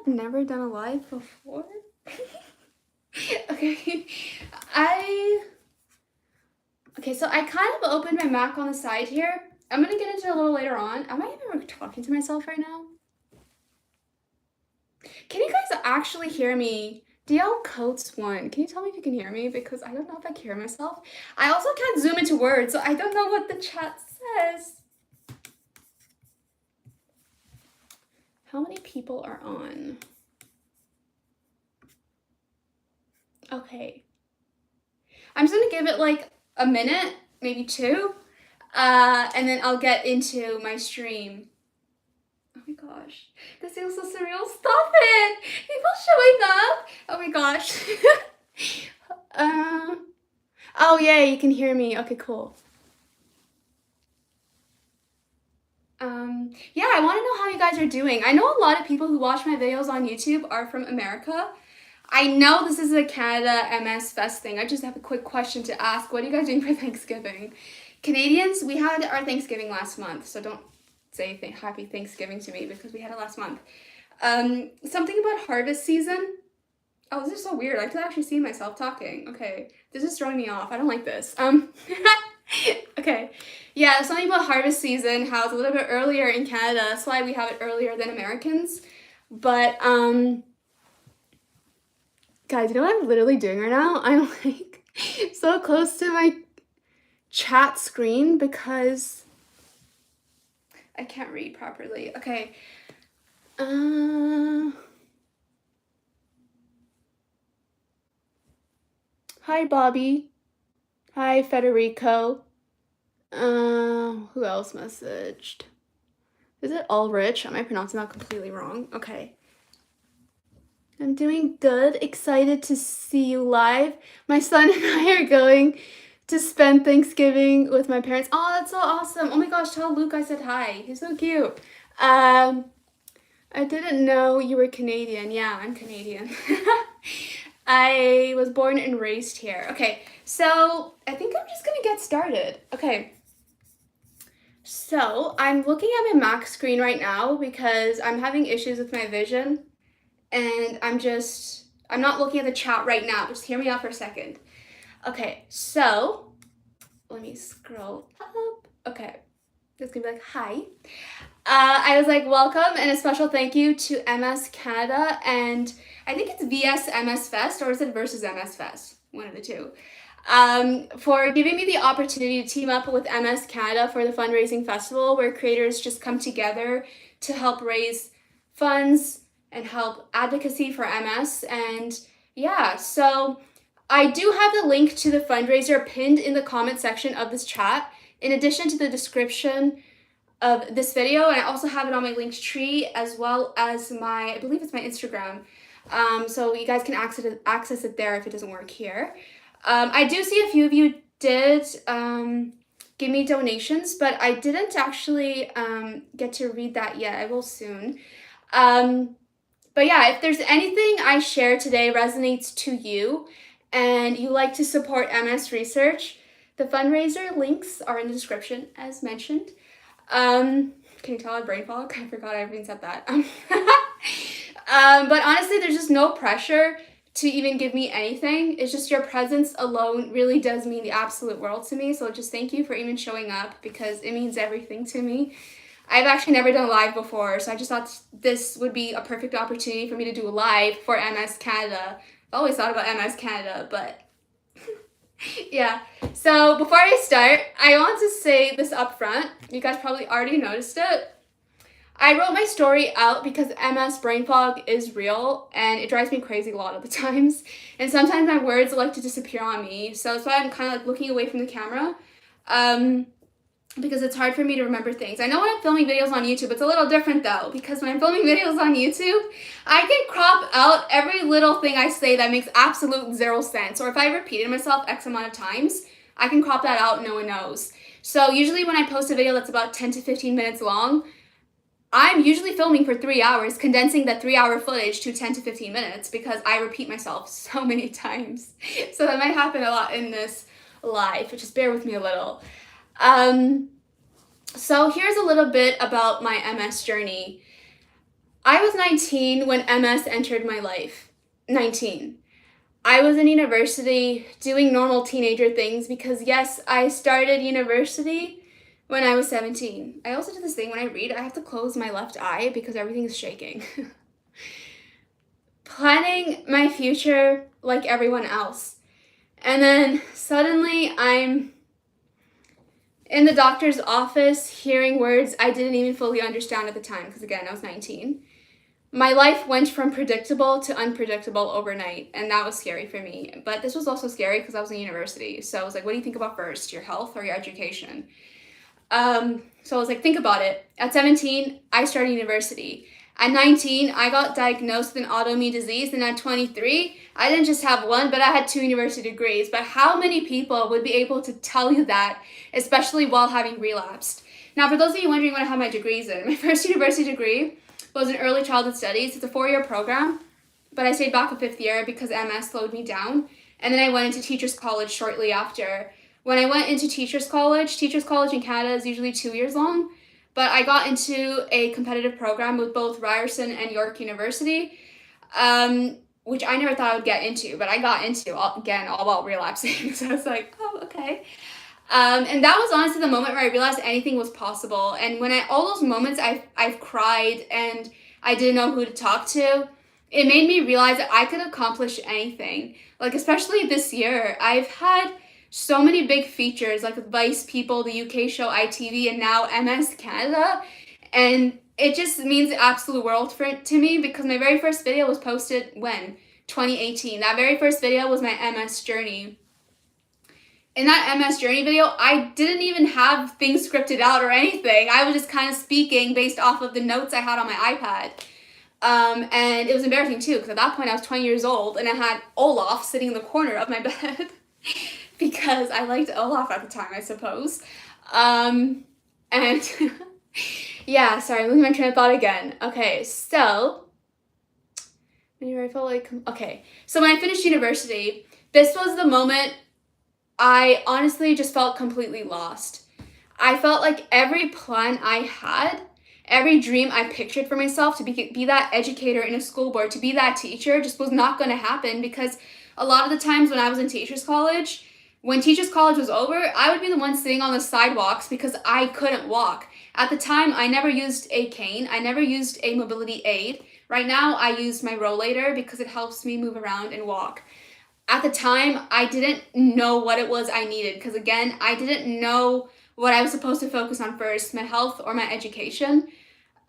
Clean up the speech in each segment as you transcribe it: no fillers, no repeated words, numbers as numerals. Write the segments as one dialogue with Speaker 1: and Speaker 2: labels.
Speaker 1: I've never done a live before. Okay, so I kind of opened my Mac on the side here. I'm gonna get into it a little later on. Am I even talking to myself right now? Can you guys actually hear me? DL Coates 1, can you tell me if you can hear me? Because I don't know if I can hear myself. I also can't zoom into words, so I don't know what the chat says. How many people are on? Okay. I'm just gonna give it like a minute, maybe 2, and then I'll get into my stream. Oh my gosh, this feels so surreal. Stop it! People showing up! Oh my gosh. Oh yay, you can hear me. Okay, cool. Yeah, I want to know how you guys are doing. I know a lot of people who watch my videos on YouTube are from America. I know this is a Canada MSFEST thing. I just have a quick question to ask. What are you guys doing for Thanksgiving? Canadians, we had our Thanksgiving last month, so don't say happy Thanksgiving to me because we had it last month. Something about harvest season. Oh, this is so weird. I could actually see myself talking. Okay, this is throwing me off. I don't like this. Okay. Yeah, something about harvest season, how it's a little bit earlier in Canada. That's why we have it earlier than Americans. But, guys, you know what I'm literally doing right now? I'm like so close to my chat screen because I can't read properly. Okay. Hi, Bobby. Hi, Federico. Who else messaged? Is it Ulrich? Am I pronouncing that completely wrong? Okay. I'm doing good. Excited to see you live. My son and I are going to spend Thanksgiving with my parents. Oh, that's so awesome. Oh my gosh, tell Luke I said hi. He's so cute. I didn't know you were Canadian. Yeah, I'm Canadian. I was born and raised here. Okay, so I think I'm just gonna get started. Okay. So I'm looking at my Mac screen right now because I'm having issues with my vision and I'm not looking at the chat right now. Just hear me out for a second. Okay, so let me scroll up. Okay, it's gonna be like, hi. I was like, welcome and a special thank you to MSCanada and I think it's vsMSFEST or is it versus MSFEST? One of the two. For giving me the opportunity to team up with MSCanada for the fundraising festival where creators just come together to help raise funds and help advocacy for MS. And yeah, so I do have the link to the fundraiser pinned in the comment section of this chat, in addition to the description of this video, and I also have it on my linked tree as well as I believe it's my Instagram. So you guys can access it there if it doesn't work here. I do see a few of you did give me donations, but I didn't actually get to read that yet. I will soon. But yeah, if there's anything I share today resonates to you and you like to support MS research, the fundraiser links are in the description as mentioned. Can you tell I have brain fog? I forgot I even said that. But honestly, there's just no pressure to even give me anything. It's just your presence alone really does mean the absolute world to me. So just thank you for even showing up because it means everything to me. I've actually never done a live before, so I just thought this would be a perfect opportunity for me to do a live for MSCanada. I've always thought about MSCanada, but yeah. So before I start, I want to say this up front. You guys probably already noticed it. I wrote my story out because MS brain fog is real and it drives me crazy a lot of the times. And sometimes my words like to disappear on me. So that's why I'm kind of like looking away from the camera. Because it's hard for me to remember things. I know when I'm filming videos on YouTube, it's a little different though, because when I'm filming videos on YouTube, I can crop out every little thing I say that makes absolute zero sense. Or if I repeated myself X amount of times, I can crop that out and no one knows. So usually when I post a video that's about 10 to 15 minutes long, I'm usually filming for 3 hours, condensing that 3-hour footage to 10 to 15 minutes because I repeat myself so many times. So that might happen a lot in this live, but just bear with me a little. So here's a little bit about my MS journey. I was 19 when MS entered my life. 19. I was in university doing normal teenager things because, yes, I started university when I was 17. I also do this thing when I read, I have to close my left eye because everything is shaking. Planning my future like everyone else. And then suddenly I'm in the doctor's office hearing words I didn't even fully understand at the time because, again, I was 19. My life went from predictable to unpredictable overnight, and that was scary for me. But this was also scary because I was in university. So I was like, what do you think about first, your health or your education? So I was like, think about it. At 17, I started university. At 19, I got diagnosed with an autoimmune disease, and at 23, I didn't just have one, but I had 2 university degrees. But how many people would be able to tell you that, especially while having relapsed? Now, for those of you wondering what I have my degrees in, my first university degree was in early childhood studies. It's a 4-year program, but I stayed back a 5th year because MS slowed me down. And then I went into teacher's college shortly after. When I went into teacher's college in Canada is usually 2 years long, but I got into a competitive program with both Ryerson and York University, which I never thought I would get into, but I got into, all about relapsing. So I was like, oh, okay. And that was honestly the moment where I realized anything was possible. And when all those moments I've cried and I didn't know who to talk to, it made me realize that I could accomplish anything. Like, especially this year, I've had so many big features like Vice People, the UK show ITV, and now MSCanada. And it just means the absolute world to me because my very first video was posted when? 2018. That very first video was my MS journey. In that MS journey video, I didn't even have things scripted out or anything. I was just kind of speaking based off of the notes I had on my iPad. And it was embarrassing too, because at that point I was 20 years old and I had Olaf sitting in the corner of my bed because I liked Olaf at the time, I suppose. And yeah, sorry, I'm losing my train of thought again. Okay, so I felt like, okay, so when I finished university, this was the moment I honestly just felt completely lost. I felt like every plan I had, every dream I pictured for myself to be that educator in a school board, to be that teacher, just was not going to happen because a lot of the times when I was in teacher's college, when teacher's college was over, I would be the one sitting on the sidewalks because I couldn't walk. At the time, I never used a cane. I never used a mobility aid. Right now, I use my rollator because it helps me move around and walk. At the time, I didn't know what it was I needed because, again, I didn't know what I was supposed to focus on first, my health or my education.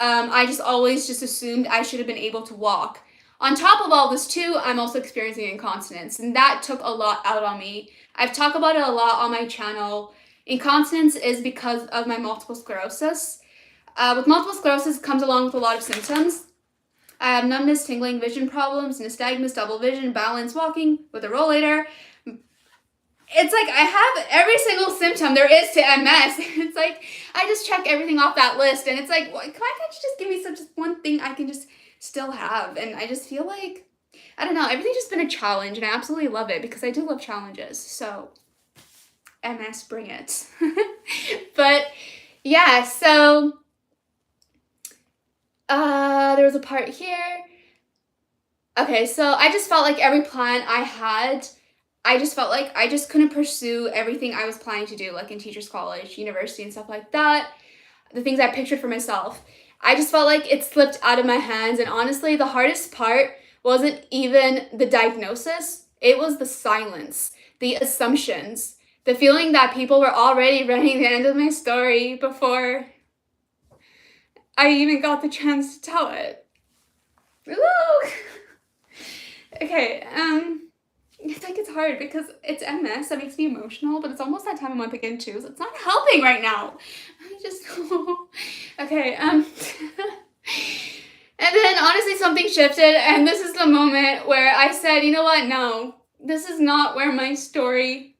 Speaker 1: I just always assumed I should have been able to walk. On top of all this, too, I'm also experiencing incontinence, and that took a lot out on me. I've talked about it a lot on my channel. Incontinence is because of my multiple sclerosis. With multiple sclerosis comes along with a lot of symptoms. I have numbness, tingling, vision problems, nystagmus, double vision, balance, walking with a rollator. It's like I have every single symptom there is to MS. It's like I just check everything off that list, and it's like, why can't you just give me just one thing I can just still have? And I just feel like, I don't know, everything's just been a challenge, and I absolutely love it because I do love challenges. So, MS, bring it. But yeah, so there was a part here. Okay, so I just felt like every plan I had, I just felt like I just couldn't pursue everything I was planning to do, like in teacher's college, university, and stuff like that. The things I pictured for myself. I just felt like it slipped out of my hands, and honestly, the hardest part wasn't even the diagnosis. It was the silence, the assumptions, the feeling that people were already writing the end of my story before I even got the chance to tell it. Woo! Okay, it's like it's hard because it's MS that makes me emotional, but it's almost that time of month again too, so it's not helping right now. I just, okay, and then honestly something shifted, and this is the moment where I said, you know what, no, this is not where my story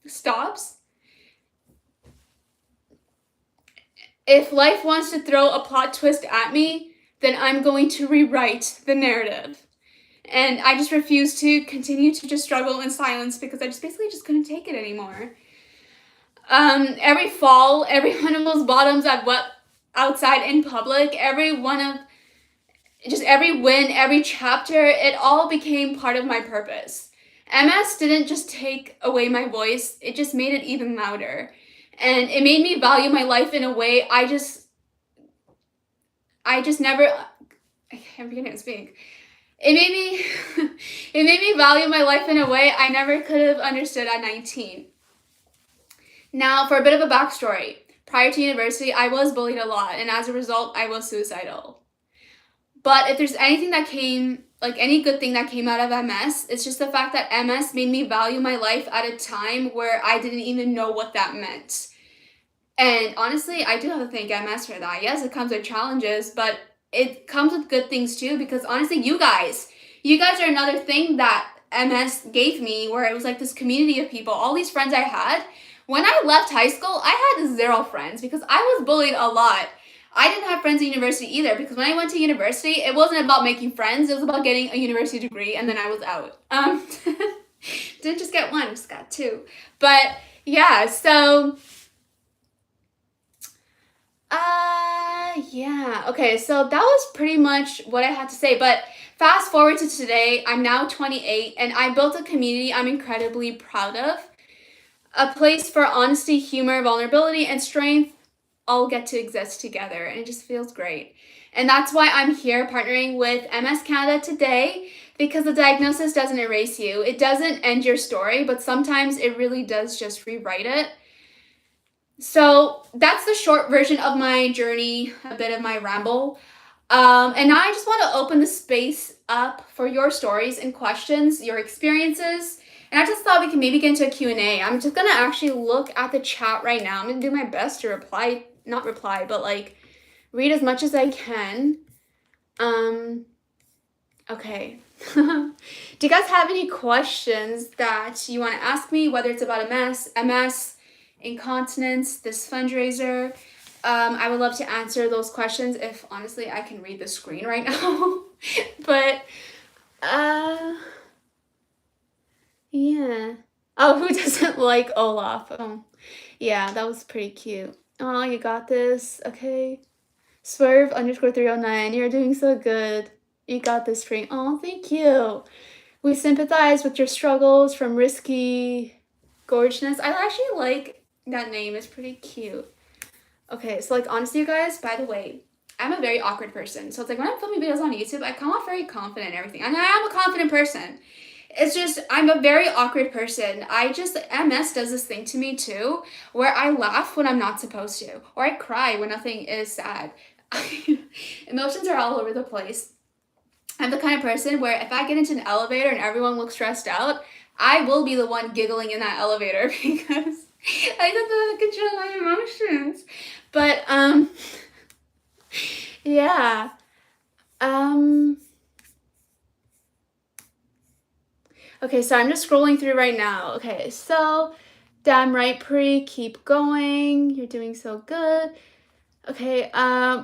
Speaker 1: stops. If life wants to throw a plot twist at me, then I'm going to rewrite the narrative. And I just refused to continue to just struggle in silence because I just basically just couldn't take it anymore. Every fall, every one of those bottoms I've wept outside in public, every one of just every win, every chapter, it all became part of my purpose. MS didn't just take away my voice, it just made it even louder. And it made me value my life in a way I just never, I can't begin to speak. It made me, it made me value my life in a way I never could have understood at 19. Now, for a bit of a backstory, prior to university, I was bullied a lot, and as a result, I was suicidal. But if there's anything that came, like any good thing that came out of MS, it's just the fact that MS made me value my life at a time where I didn't even know what that meant. And honestly, I do have to thank MS for that. Yes, it comes with challenges, but it comes with good things too, because honestly, you guys are another thing that MS gave me, where it was like this community of people, all these friends I had. When I left high school, I had 0 friends because I was bullied a lot. I didn't have friends in university either, because when I went to university, it wasn't about making friends, it was about getting a university degree, and then I was out. Didn't just get 1, just got 2. But yeah, so yeah, okay, so that was pretty much what I had to say, but fast forward to today, I'm now 28, and I built a community I'm incredibly proud of. A place for honesty, humor, vulnerability, and strength all get to exist together, and it just feels great. And that's why I'm here partnering with MSCanada today, because the diagnosis doesn't erase you. It doesn't end your story, but sometimes it really does just rewrite it. So that's the short version of my journey, a bit of my ramble. And now I just want to open the space up for your stories and questions, your experiences. And I just thought we could maybe get into a Q&A. I'm just going to actually look at the chat right now. I'm going to do my best to not reply, but like read as much as I can. Okay. Do you guys have any questions that you want to ask me, whether it's about MS, incontinence, this fundraiser? I would love to answer those questions if honestly I can read the screen right now. But yeah. Oh, who doesn't like Olaf? Oh, yeah, that was pretty cute. Oh, you got this. Okay. Swerve_309. You're doing so good. You got this, stream. Oh, thank you. We sympathize with your struggles from risky gorgeousness. I actually like that name. It's pretty cute. Okay, so like honestly, you guys, by the way, I'm a very awkward person. So it's like when I'm filming videos on YouTube, I come off very confident and everything. And I am a confident person. It's just, I'm a very awkward person. MS does this thing to me too, where I laugh when I'm not supposed to, or I cry when nothing is sad. Emotions are all over the place. I'm the kind of person where if I get into an elevator and everyone looks stressed out, I will be the one giggling in that elevator because I don't know how to control my emotions. But, yeah. Okay, so I'm just scrolling through right now. Okay, so damn right, Pri, keep going. You're doing so good. Okay,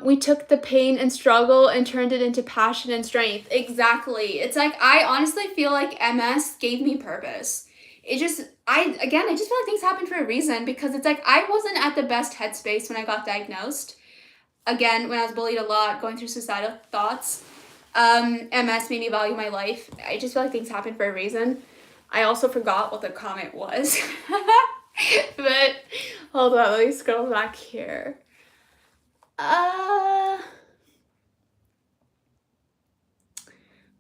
Speaker 1: we took the pain and struggle and turned it into passion and strength. Exactly. It's like, I honestly feel like MS gave me purpose. I just feel like things happen for a reason, because it's like, I wasn't at the best headspace when I got diagnosed. Again, when I was bullied a lot, going through suicidal thoughts. MS made me value my life. I just feel like things happen for a reason. I also forgot what the comment was. But hold on, let me scroll back here.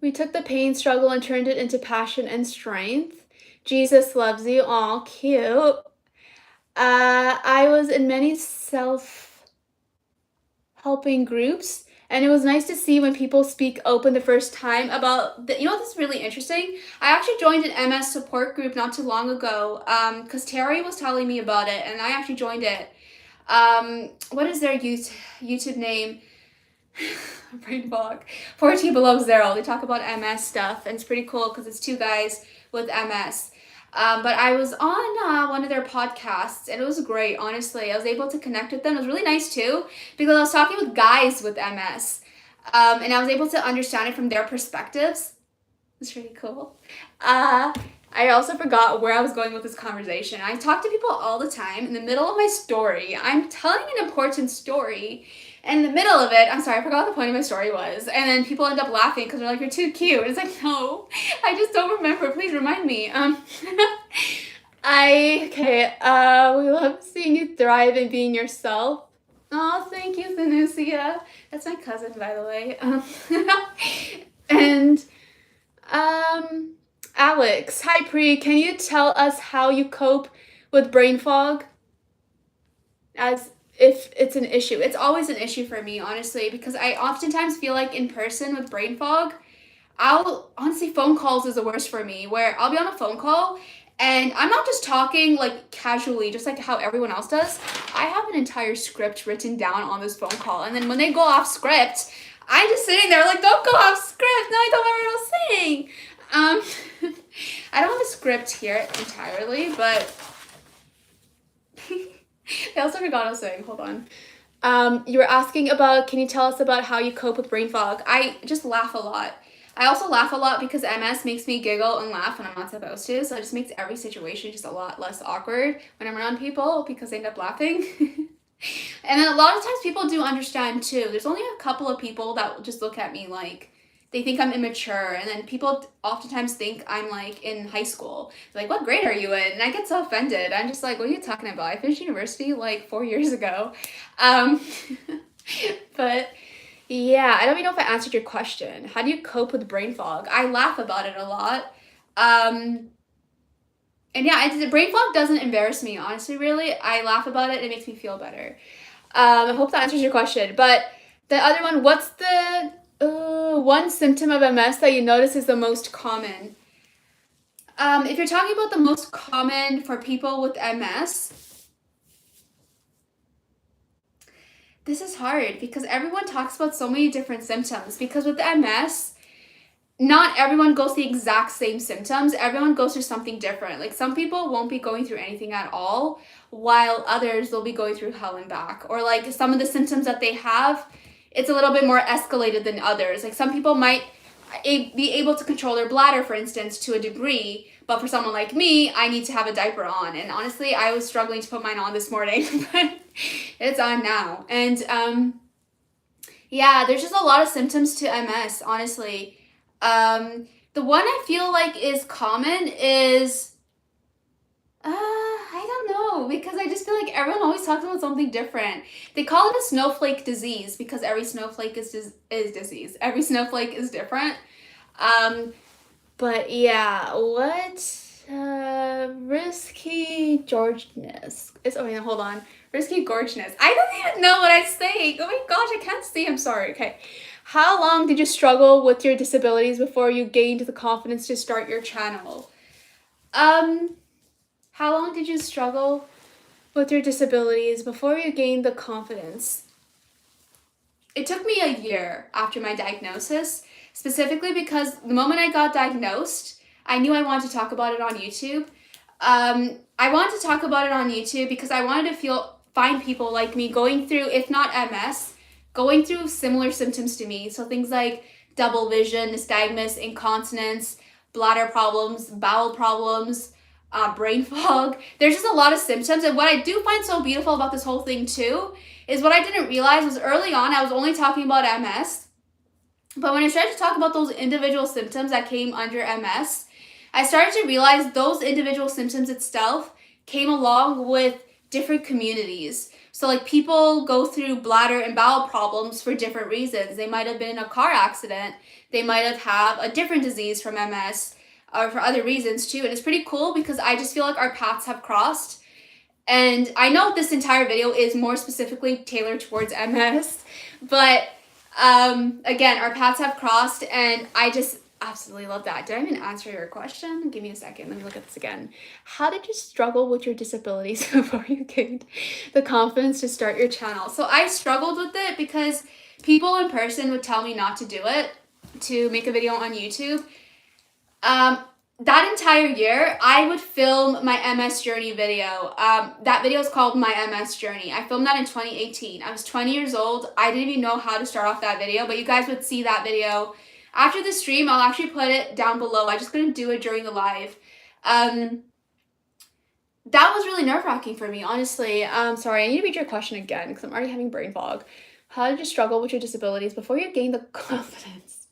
Speaker 1: We took the pain, struggle, and turned it into passion and strength. Jesus loves you. Aw, cute. I was in many self-helping groups, and it was nice to see when people speak open the first time about this is really interesting. I actually joined an MS support group not too long ago, because Terry was telling me about it, and I actually joined it. What is their YouTube name? Brain fog. 14 Below Zero. They talk about MS stuff, and it's pretty cool because it's 2 guys with MS. But I was on one of their podcasts, and it was great, honestly. I was able to connect with them. It was really nice, too, because I was talking with guys with MS, and I was able to understand it from their perspectives. It's really cool. I also forgot where I was going with this conversation. I talk to people all the time in the middle of my story. I'm telling an important story, And in the middle of it, I'm sorry, I forgot what the point of my story was. And then people end up laughing because they're like, you're too cute. And it's like, no, I just don't remember. Please remind me. We love seeing you thrive and being yourself. Oh, thank you, Venusia. That's my cousin, by the way. And Alex, hi Pri, can you tell us how you cope with brain fog? As if it's an issue. It's always an issue for me, honestly, because I oftentimes feel like in person with brain fog, honestly, phone calls is the worst for me, where I'll be on a phone call and I'm not just talking like casually, just like how everyone else does. I have an entire script written down on this phone call. And then when they go off script, I'm just sitting there like, don't go off script. No, I don't remember what I was saying. I don't have a script here entirely, but I also forgot what I was saying. Hold on. You were asking about, can you tell us about how you cope with brain fog? I just laugh a lot. I also laugh a lot because MS makes me giggle and laugh when I'm not supposed to. So it just makes every situation just a lot less awkward when I'm around people because they end up laughing. And then a lot of times people do understand too. There's only a couple of people that will just look at me like they think I'm immature. And then people oftentimes think I'm like in high school. They're like, what grade are you in? And I get so offended. I'm just like, what are you talking about? I finished university like 4 years ago. But yeah, I don't even know if I answered your question. How do you cope with brain fog? I laugh about it a lot. And yeah, the brain fog doesn't embarrass me, honestly, really. I laugh about it. It makes me feel better. I hope that answers your question. But the other one, what's the one symptom of MS that you notice is the most common? If you're talking about the most common for people with MS, this is hard because everyone talks about so many different symptoms. Because with MS, not everyone goes through the exact same symptoms. Everyone goes through something different. Like some people won't be going through anything at all, while others will be going through hell and back. Or like some of the symptoms that they have, it's a little bit more escalated than others. Like some people might be able to control their bladder, for instance, to a degree. But for someone like me, I need to have a diaper on. And honestly, I was struggling to put mine on this morning, but it's on now. And yeah, there's just a lot of symptoms to MS, honestly. The one I feel like is common is, I don't know, because I just feel like everyone always talks about something different. They call it a snowflake disease because every snowflake is disease. Every snowflake is different. But yeah, what? Risky gorgeousness. Hold on. Risky gorgeousness. I don't even know what I'm saying. Oh my gosh, I can't see. I'm sorry. Okay. How long did you struggle with your disabilities before you gained the confidence to start your channel? How long did you struggle with your disabilities before you gained the confidence? It took me a year after my diagnosis, specifically because the moment I got diagnosed, I knew I wanted to talk about it on YouTube. I wanted to talk about it on YouTube because I wanted to find people like me going through, if not MS, going through similar symptoms to me. So things like double vision, nystagmus, incontinence, bladder problems, bowel problems, brain fog. There's just a lot of symptoms. And what I do find so beautiful about this whole thing too is what I didn't realize was early on I was only talking about MS. But when I started to talk about those individual symptoms that came under MS, I started to realize those individual symptoms itself came along with different communities. So like people go through bladder and bowel problems for different reasons. They might have been in a car accident. They might have had a different disease from MS or for other reasons too. And it's pretty cool because I just feel like our paths have crossed. And I know this entire video is more specifically tailored towards MS, but again, our paths have crossed and I just absolutely love that. Did I even answer your question? Give me a second. Let me look at this again. How did you struggle with your disabilities before you gained the confidence to start your channel? So I struggled with it because people in person would tell me not to do it, to make a video on YouTube. That entire year, I would film my MS journey video. That video is called My MS Journey. I filmed that in 2018. I was 20 years old. I didn't even know how to start off that video, but you guys would see that video. After the stream, I'll actually put it down below. I just couldn't do it during the live. That was really nerve-wracking for me, honestly. Sorry, I need to read your question again because I'm already having brain fog. How did you struggle with your disabilities before you gained the confidence?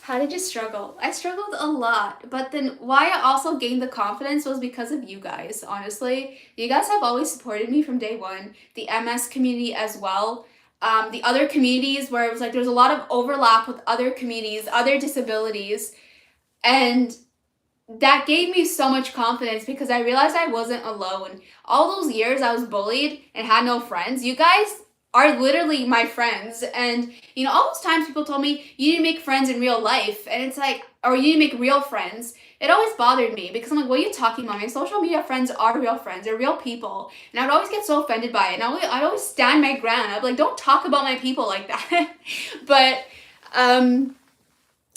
Speaker 1: How did you struggle? I struggled a lot, but then why I also gained the confidence was because of you guys, honestly. You guys have always supported me from day one, the MS community as well. The other communities where it was like there's a lot of overlap with other communities, other disabilities, and that gave me so much confidence because I realized I wasn't alone. All those years I was bullied and had no friends, you guys are literally my friends. And, you know, all those times people told me, you need to make friends in real life. And it's like, or you need to make real friends. It always bothered me because I'm like, what are you talking about? My social media friends are real friends. They're real people. And I would always get so offended by it. And I'd always stand my ground. I'd be like, don't talk about my people like that. But,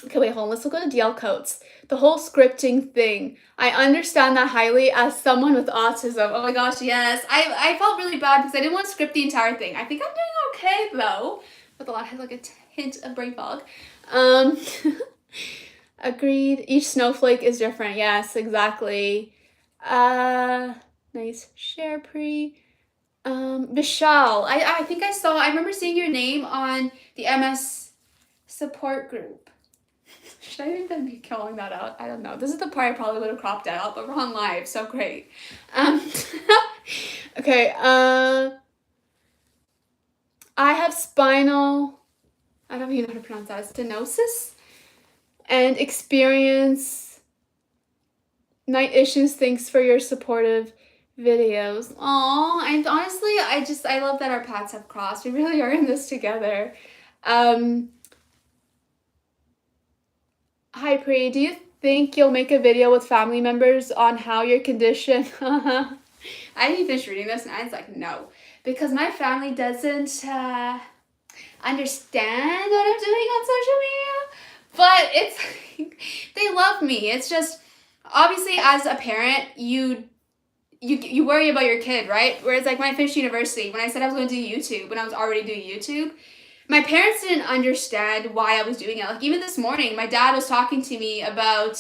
Speaker 1: okay, wait, hold on. Let's look at the DL codes. The whole scripting thing. I understand that highly as someone with autism. Oh my gosh, yes. I felt really bad because I didn't want to script the entire thing. I think I'm doing okay though. But the lot has like a hint of brain fog. Agreed. Each snowflake is different. Yes, exactly. Nice share pre. Vishal. I think I remember seeing your name on the MS support group. Should I even be calling that out? I don't know. This is the part I probably would have cropped out, but we're on live, so great. Okay, I have spinal, I don't even know how to pronounce that, stenosis, and experience night issues. Thanks for your supportive videos. Aw, and honestly, I love that our paths have crossed. We really are in this together. Hi, Pri. Do you think you'll make a video with family members on how your condition? I didn't even finish reading this, and I was like, no. Because my family doesn't understand what I'm doing on social media. But it's like, they love me. It's just, obviously, as a parent, you worry about your kid, right? Whereas, like, when I finished university, when I said I was going to do YouTube, when I was already doing YouTube, my parents didn't understand why I was doing it. Like, even this morning, my dad was talking to me about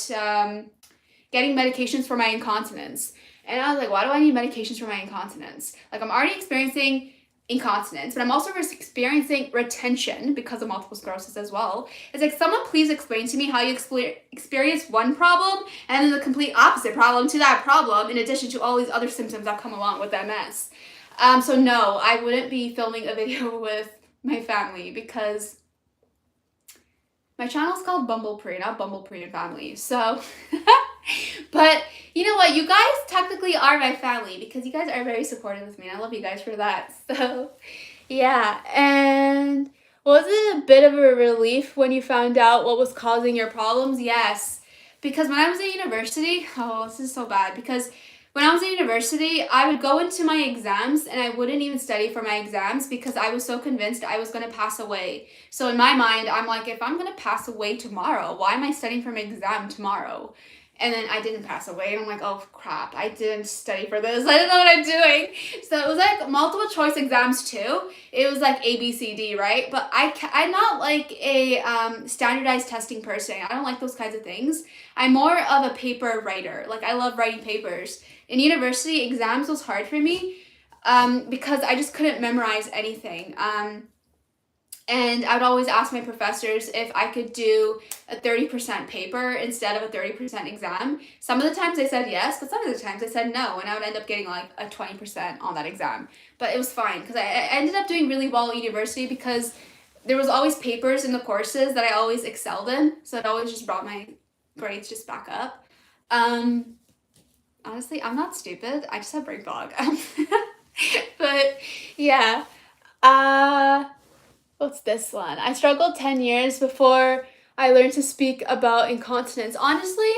Speaker 1: getting medications for my incontinence. And I was like, why do I need medications for my incontinence? Like, I'm already experiencing incontinence, but I'm also experiencing retention because of multiple sclerosis as well. It's like, someone please explain to me how you experience one problem and then the complete opposite problem to that problem, in addition to all these other symptoms that come along with MS. So no, I wouldn't be filming a video with my family because my channel is called Bumblepree, not Bumblepree and Family. So, but you know what? You guys technically are my family because you guys are very supportive with me. And I love you guys for that. So, yeah. And was it a bit of a relief when you found out what was causing your problems? Yes. Because when I was at university, oh, this is so bad because when I was in university, I would go into my exams and I wouldn't even study for my exams because I was so convinced I was going to pass away. So in my mind, I'm like, if I'm going to pass away tomorrow, why am I studying for my exam tomorrow? And then I didn't pass away and I'm like, oh crap, I didn't study for this. I don't know what I'm doing. So it was like multiple choice exams too. It was like A, B, C, D, right? But I'm not like a standardized testing person. I don't like those kinds of things. I'm more of a paper writer. Like, I love writing papers. In university, exams was hard for me because I just couldn't memorize anything. And I would always ask my professors if I could do a 30% paper instead of a 30% exam. Some of the times they said yes, but some of the times they said no, and I would end up getting like a 20% on that exam. But it was fine because I ended up doing really well at university because there was always papers in the courses that I always excelled in, so it always just brought my grades just back up. Honestly, I'm not stupid. I just have brain fog. But yeah. What's this one? I struggled 10 years before I learned to speak about incontinence. Honestly,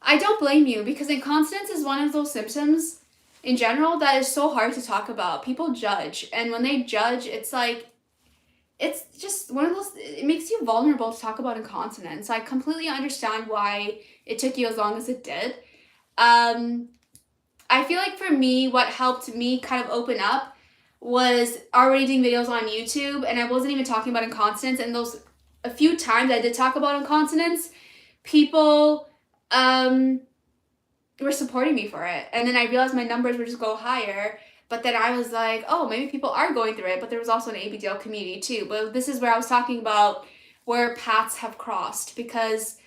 Speaker 1: I don't blame you because incontinence is one of those symptoms in general that is so hard to talk about. People judge, and when they judge, it's like, it's just one of those, it makes you vulnerable to talk about incontinence. I completely understand why it took you as long as it did. I feel like for me, what helped me kind of open up was already doing videos on YouTube, and I wasn't even talking about incontinence, and those a few times I did talk about incontinence, people were supporting me for it, and then I realized my numbers would just go higher But then I was like, oh, maybe people are going through it, but there was also an ABDL community too. But this is where I was talking about where paths have crossed, because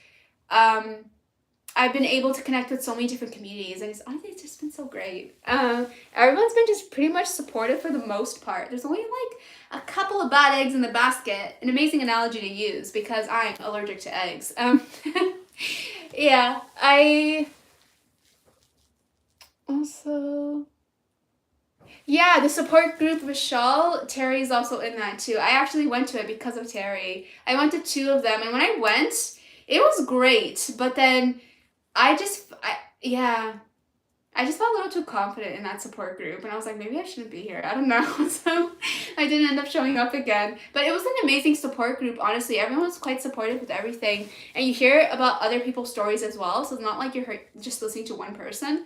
Speaker 1: I've been able to connect with so many different communities, and honestly, it's just been so great. Everyone's been just pretty much supportive for the most part. There's only like a couple of bad eggs in the basket. An amazing analogy to use because I'm allergic to eggs. Yeah, I also... Yeah, the support group Michelle, Terry's also in that too. I actually went to it because of Terry. I went to 2 of them, and when I went, it was great. But then I just felt a little too confident in that support group, and I was like, maybe I shouldn't be here. I don't know. So I didn't end up showing up again. But it was an amazing support group, honestly. Everyone was quite supportive with everything, and you hear about other people's stories as well. So it's not like you're just listening to one person.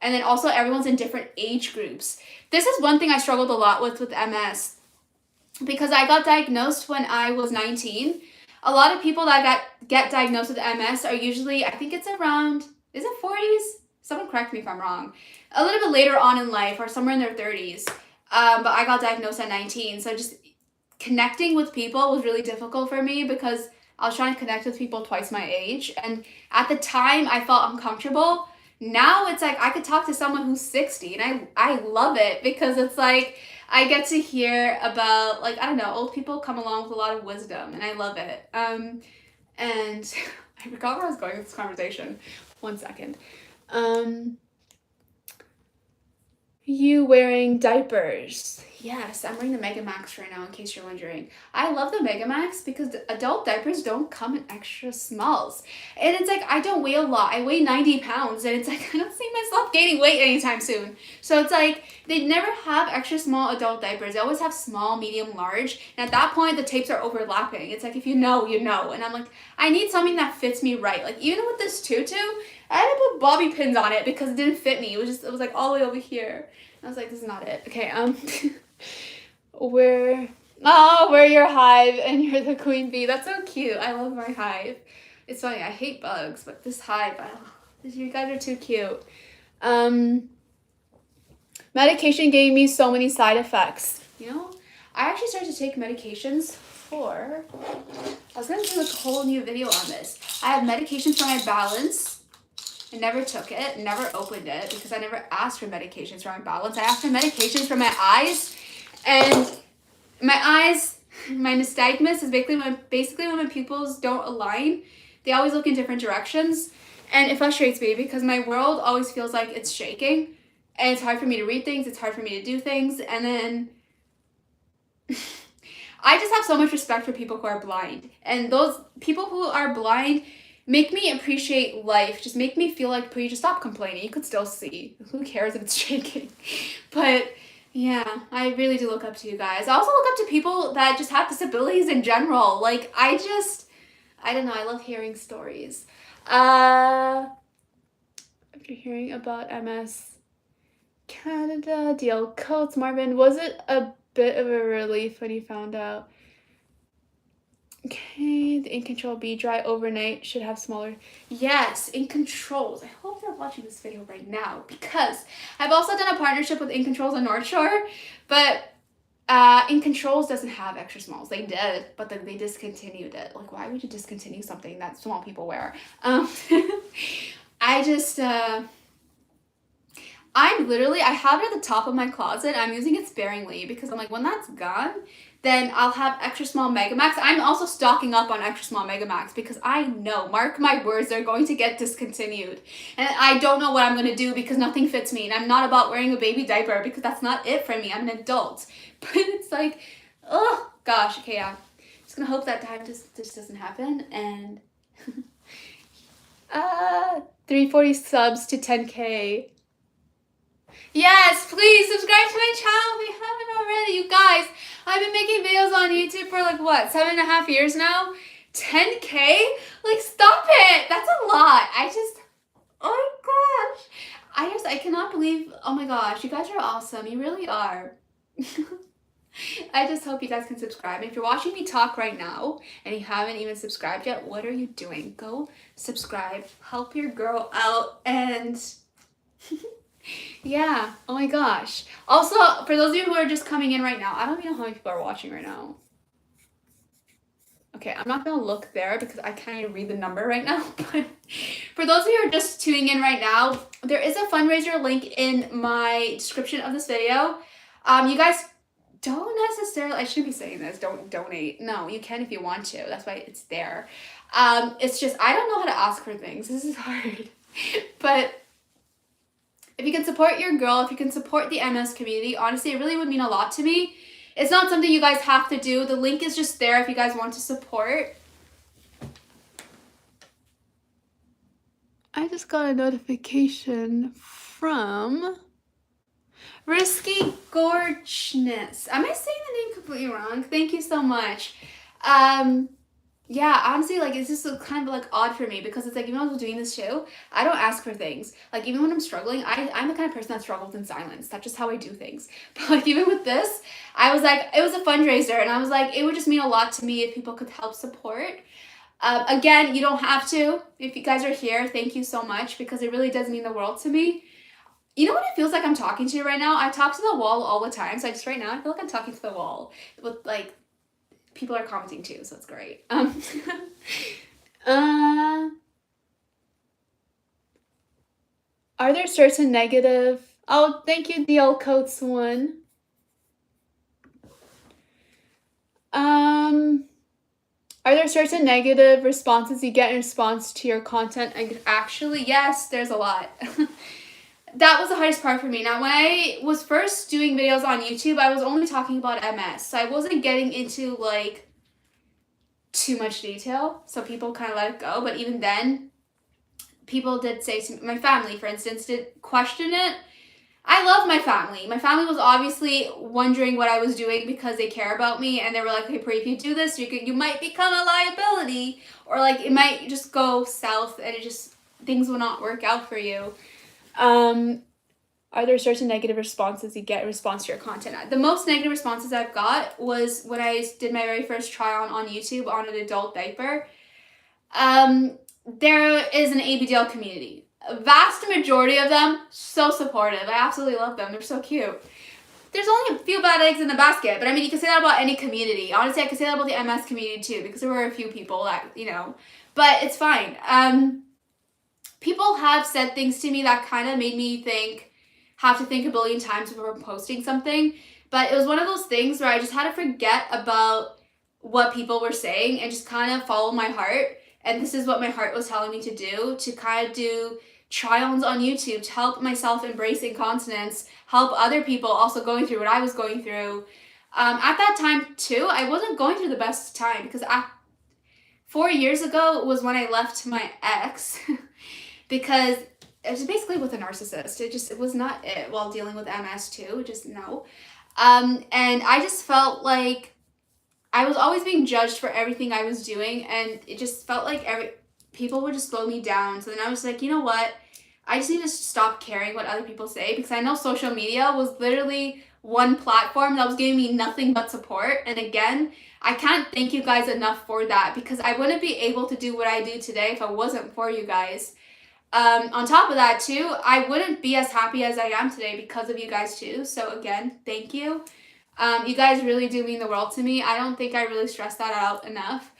Speaker 1: And then also everyone's in different age groups. This is one thing I struggled a lot with MS, because I got diagnosed when I was 19. A lot of people that get diagnosed with MS are usually, I think it's around, is it 40s? Someone correct me if I'm wrong. A little bit later on in life, or somewhere in their 30s. But I got diagnosed at 19. So just connecting with people was really difficult for me, because I was trying to connect with people twice my age. And at the time, I felt uncomfortable. Now it's like I could talk to someone who's 60, and I love it, because it's like I get to hear about, like, I don't know, old people come along with a lot of wisdom, and I love it. And I forgot where I was going with this conversation. 1 second. You wearing diapers? Yes, I'm wearing the Megamax right now, in case you're wondering. I love the Megamax because the adult diapers don't come in extra smalls. And it's like, I don't weigh a lot. I weigh 90 pounds, and it's like, I don't see myself gaining weight anytime soon. So it's like, they never have extra small adult diapers. They always have small, medium, large. And at that point, the tapes are overlapping. It's like, if you know, you know. And I'm like, I need something that fits me right. Like, even with this tutu, I had to put bobby pins on it because it didn't fit me. It was like all the way over here. I was like, this is not it. Okay, wear your hive and you're the queen bee. That's so cute. I love my hive. It's funny, I hate bugs, but this hive, you guys are too cute. Medication gave me so many side effects. You know, I actually started to take medications for, I was gonna do a whole new video on this. I have medications for my balance. I never took it, never opened it, because I never asked for medications for my balance. I asked for medications for my eyes, and my nystagmus is basically when my pupils don't align. They always look in different directions, and it frustrates me because my world always feels like it's shaking, and it's hard for me to read things, it's hard for me to do things, and then I just have so much respect for people who are blind, and those people who are blind make me appreciate life. Just make me feel like, please just stop complaining. You could still see. Who cares if it's shaking? But yeah, I really do look up to you guys. I also look up to people that just have disabilities in general. Like, I don't know. I love hearing stories. After hearing about MSCanada, DL coats, Marvin, was it a bit of a relief when you found out? Okay, the ink control be dry overnight, should have smaller. Yes, ink controls. I hope they're watching this video right now, because I've also done a partnership with ink controls on North Shore, but ink controls doesn't have extra smalls. They did, but then they discontinued it. Like, why would you discontinue something that small people wear? I have it at the top of my closet. I'm using it sparingly because I'm like, when that's gone, then I'll have extra small Megamax. I'm also stocking up on extra small Megamax because I know, mark my words, they're going to get discontinued. And I don't know what I'm going to do because nothing fits me. And I'm not about wearing a baby diaper because that's not it for me. I'm an adult. But it's like, oh gosh, okay, yeah. Just going to hope that time just doesn't happen. And 340 subs to 10K. Yes, please subscribe to my channel if you haven't already. You guys, I've been making videos on YouTube for like, what, 7.5 years now? 10K? Like, stop it. That's a lot. Oh my gosh. I cannot believe, oh my gosh, you guys are awesome. You really are. I just hope you guys can subscribe. If you're watching me talk right now and you haven't even subscribed yet, what are you doing? Go subscribe. Help your girl out and... Yeah, oh my gosh. Also, for those of you who are just coming in right now, I don't even know how many people are watching right now. Okay, I'm not gonna look there because I can't even read the number right now. But for those of you who are just tuning in right now, there is a fundraiser link in my description of this video. You guys don't necessarily, I shouldn't be saying this, don't donate. No, you can if you want to. That's why it's there. It's just, I don't know how to ask for things. This is hard. But if you can support your girl, if you can support the MS community, honestly, it really would mean a lot to me. It's not something you guys have to do. The link is just there if you guys want to support. I just got a notification from Risky Gorgeness. Am I saying the name completely wrong? Thank you so much. Yeah, honestly, like, it's just kind of like odd for me because it's like, even when I was doing this show, I don't ask for things. Like, even when I'm struggling, I'm the kind of person that struggles in silence. That's just how I do things. But like, even with this, I was like, it was a fundraiser, and I was like, it would just mean a lot to me if people could help support. Again, you don't have to. If you guys are here, thank you so much because it really does mean the world to me. You know what it feels like I'm talking to right now? I talk to the wall all the time, so right now I feel like I'm talking to the wall with like, people are commenting too, so it's great. Are there certain negative? Oh, thank you, DL Coats one. Are there certain negative responses you get in response to your content? Actually, yes, there's a lot. That was the hardest part for me. Now, when I was first doing videos on YouTube, I was only talking about MS. So I wasn't getting into, like, too much detail. So people kind of let it go. But even then, people did say to me, my family, for instance, did question it. I love my family. My family was obviously wondering what I was doing because they care about me. And they were like, hey, Pri, if you do this, you might become a liability. Or, like, it might just go south and things will not work out for you. Are there certain negative responses you get in response to your content? The most negative responses I've got was when I did my very first try on YouTube on an adult diaper. There is an ABDL community. A vast majority of them, so supportive. I absolutely love them. They're so cute. There's only a few bad eggs in the basket, but I mean, you can say that about any community. Honestly, I can say that about the MS community too, because there were a few people that, but it's fine. People have said things to me that kind of made me have to think a billion times before posting something. But it was one of those things where I just had to forget about what people were saying and just kind of follow my heart. And this is what my heart was telling me to do, to kind of do try-ons on YouTube to help myself embrace incontinence, help other people also going through what I was going through. At that time too, I wasn't going through the best time because 4 years ago was when I left my ex. Because it was basically with a narcissist. It was not it while dealing with MS too. Just no. And I just felt like I was always being judged for everything I was doing. And it just felt like people would just slow me down. So then I was like, you know what? I just need to stop caring what other people say. Because I know social media was literally one platform that was giving me nothing but support. And again, I can't thank you guys enough for that. Because I wouldn't be able to do what I do today if I wasn't for you guys. On top of that too, I wouldn't be as happy as I am today because of you guys too. So again, thank you. You guys really do mean the world to me. I don't think I really stress that out enough.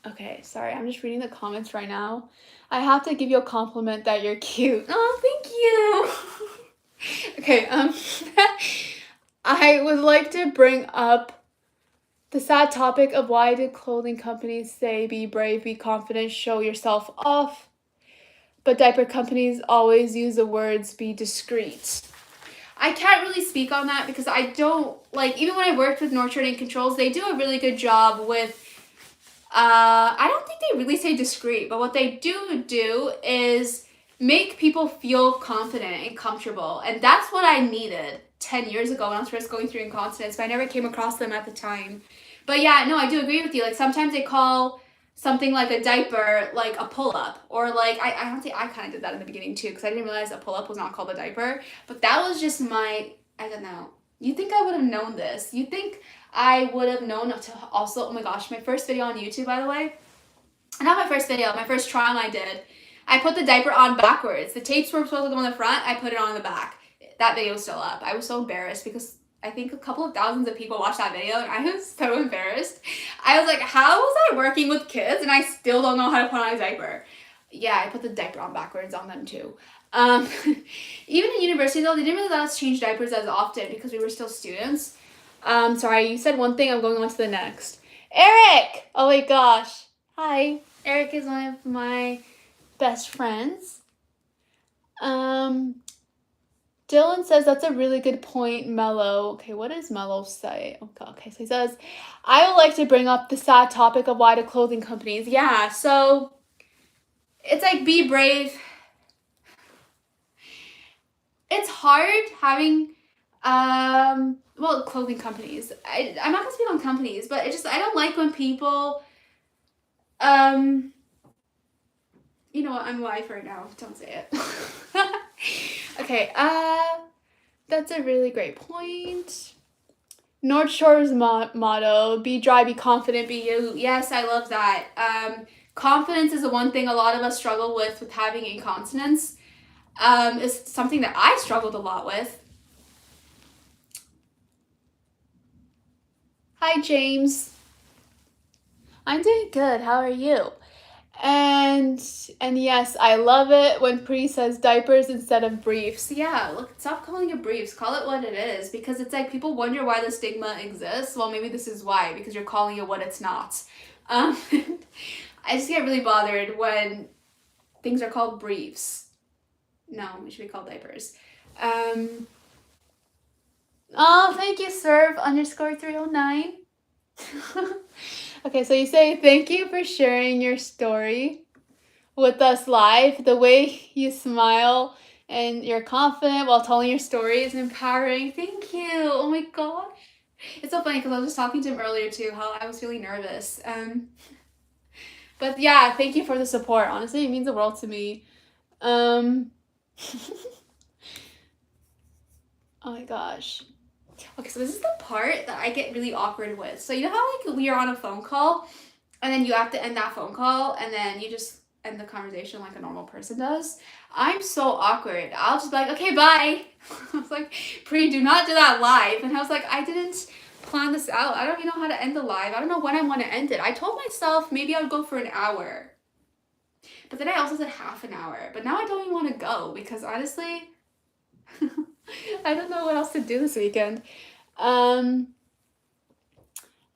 Speaker 1: Okay, sorry, I'm just reading the comments right now. I have to give you a compliment that you're cute. Oh, thank you. Okay, I would like to bring up the sad topic of why did clothing companies say be brave, be confident, show yourself off, but diaper companies always use the words be discreet. I can't really speak on that because I don't, even when I worked with Nurture and Controls, they do a really good job with, I don't think they really say discreet, but what they do is make people feel confident and comfortable, and that's what I needed 10 years ago when I was first going through incontinence, but I never came across them at the time. But yeah, no, I do agree with you. Like, sometimes they call something like a diaper like a pull-up, or like, I don't think I kind of did that in the beginning too, because I didn't realize a pull-up was not called a diaper, but that was just I don't know. You think I would have known this? You think I would have known to also, oh my gosh, my first video on YouTube, by the way, not my first video, my first try on I did. I put the diaper on backwards. The tapes were supposed to go on the front. I put it on the back. That video was still up. I was so embarrassed because I think a couple of thousands of people watched that video and I was so embarrassed. I was like, how was I working with kids and I still don't know how to put on a diaper? Yeah, I put the diaper on backwards on them too. Even in university though, they didn't really let us change diapers as often because we were still students. Sorry, you said one thing, I'm going on to the next. Eric! Oh my gosh. Hi. Eric is one of my best friends. Dylan says that's a really good point, Mello. Okay, what does Mello say? Okay, so he says, I would like to bring up the sad topic of why do clothing companies. Yeah, so it's like be brave. It's hard having clothing companies. I'm not gonna speak on companies, but I don't like when people you know what, I'm live right now, don't say it. Okay, that's a really great point. North Shore's motto, be dry, be confident, be you. Yes, I love that. Confidence is the one thing a lot of us struggle with having incontinence. It's something that I struggled a lot with. Hi, James. I'm doing good. How are you? And yes, I love it when Pri says diapers instead of briefs. Yeah, look, stop calling it briefs. Call it what it is, because it's like people wonder why the stigma exists. Well, maybe this is why, because you're calling it what it's not. I just get really bothered when things are called briefs. No, it should be called diapers. Oh, thank you, serve_309. Okay, so you say, thank you for sharing your story with us live. The way you smile and you're confident while telling your story is empowering. Thank you. Oh my gosh. It's so funny because I was just talking to him earlier too, how I was feeling nervous. But yeah, thank you for the support. Honestly, it means the world to me. Oh my gosh. Okay, so this is the part that I get really awkward with. So you know how like we are on a phone call and then you have to end that phone call and then you just end the conversation like a normal person does? I'm so awkward. I'll just be like, okay, bye. I was like, Pri, do not do that live. And I was like, I didn't plan this out. I don't even know how to end the live. I don't know when I want to end it. I told myself maybe I would go for an hour. But then I also said half an hour. But now I don't even want to go because honestly, I don't know what else to do this weekend. I'm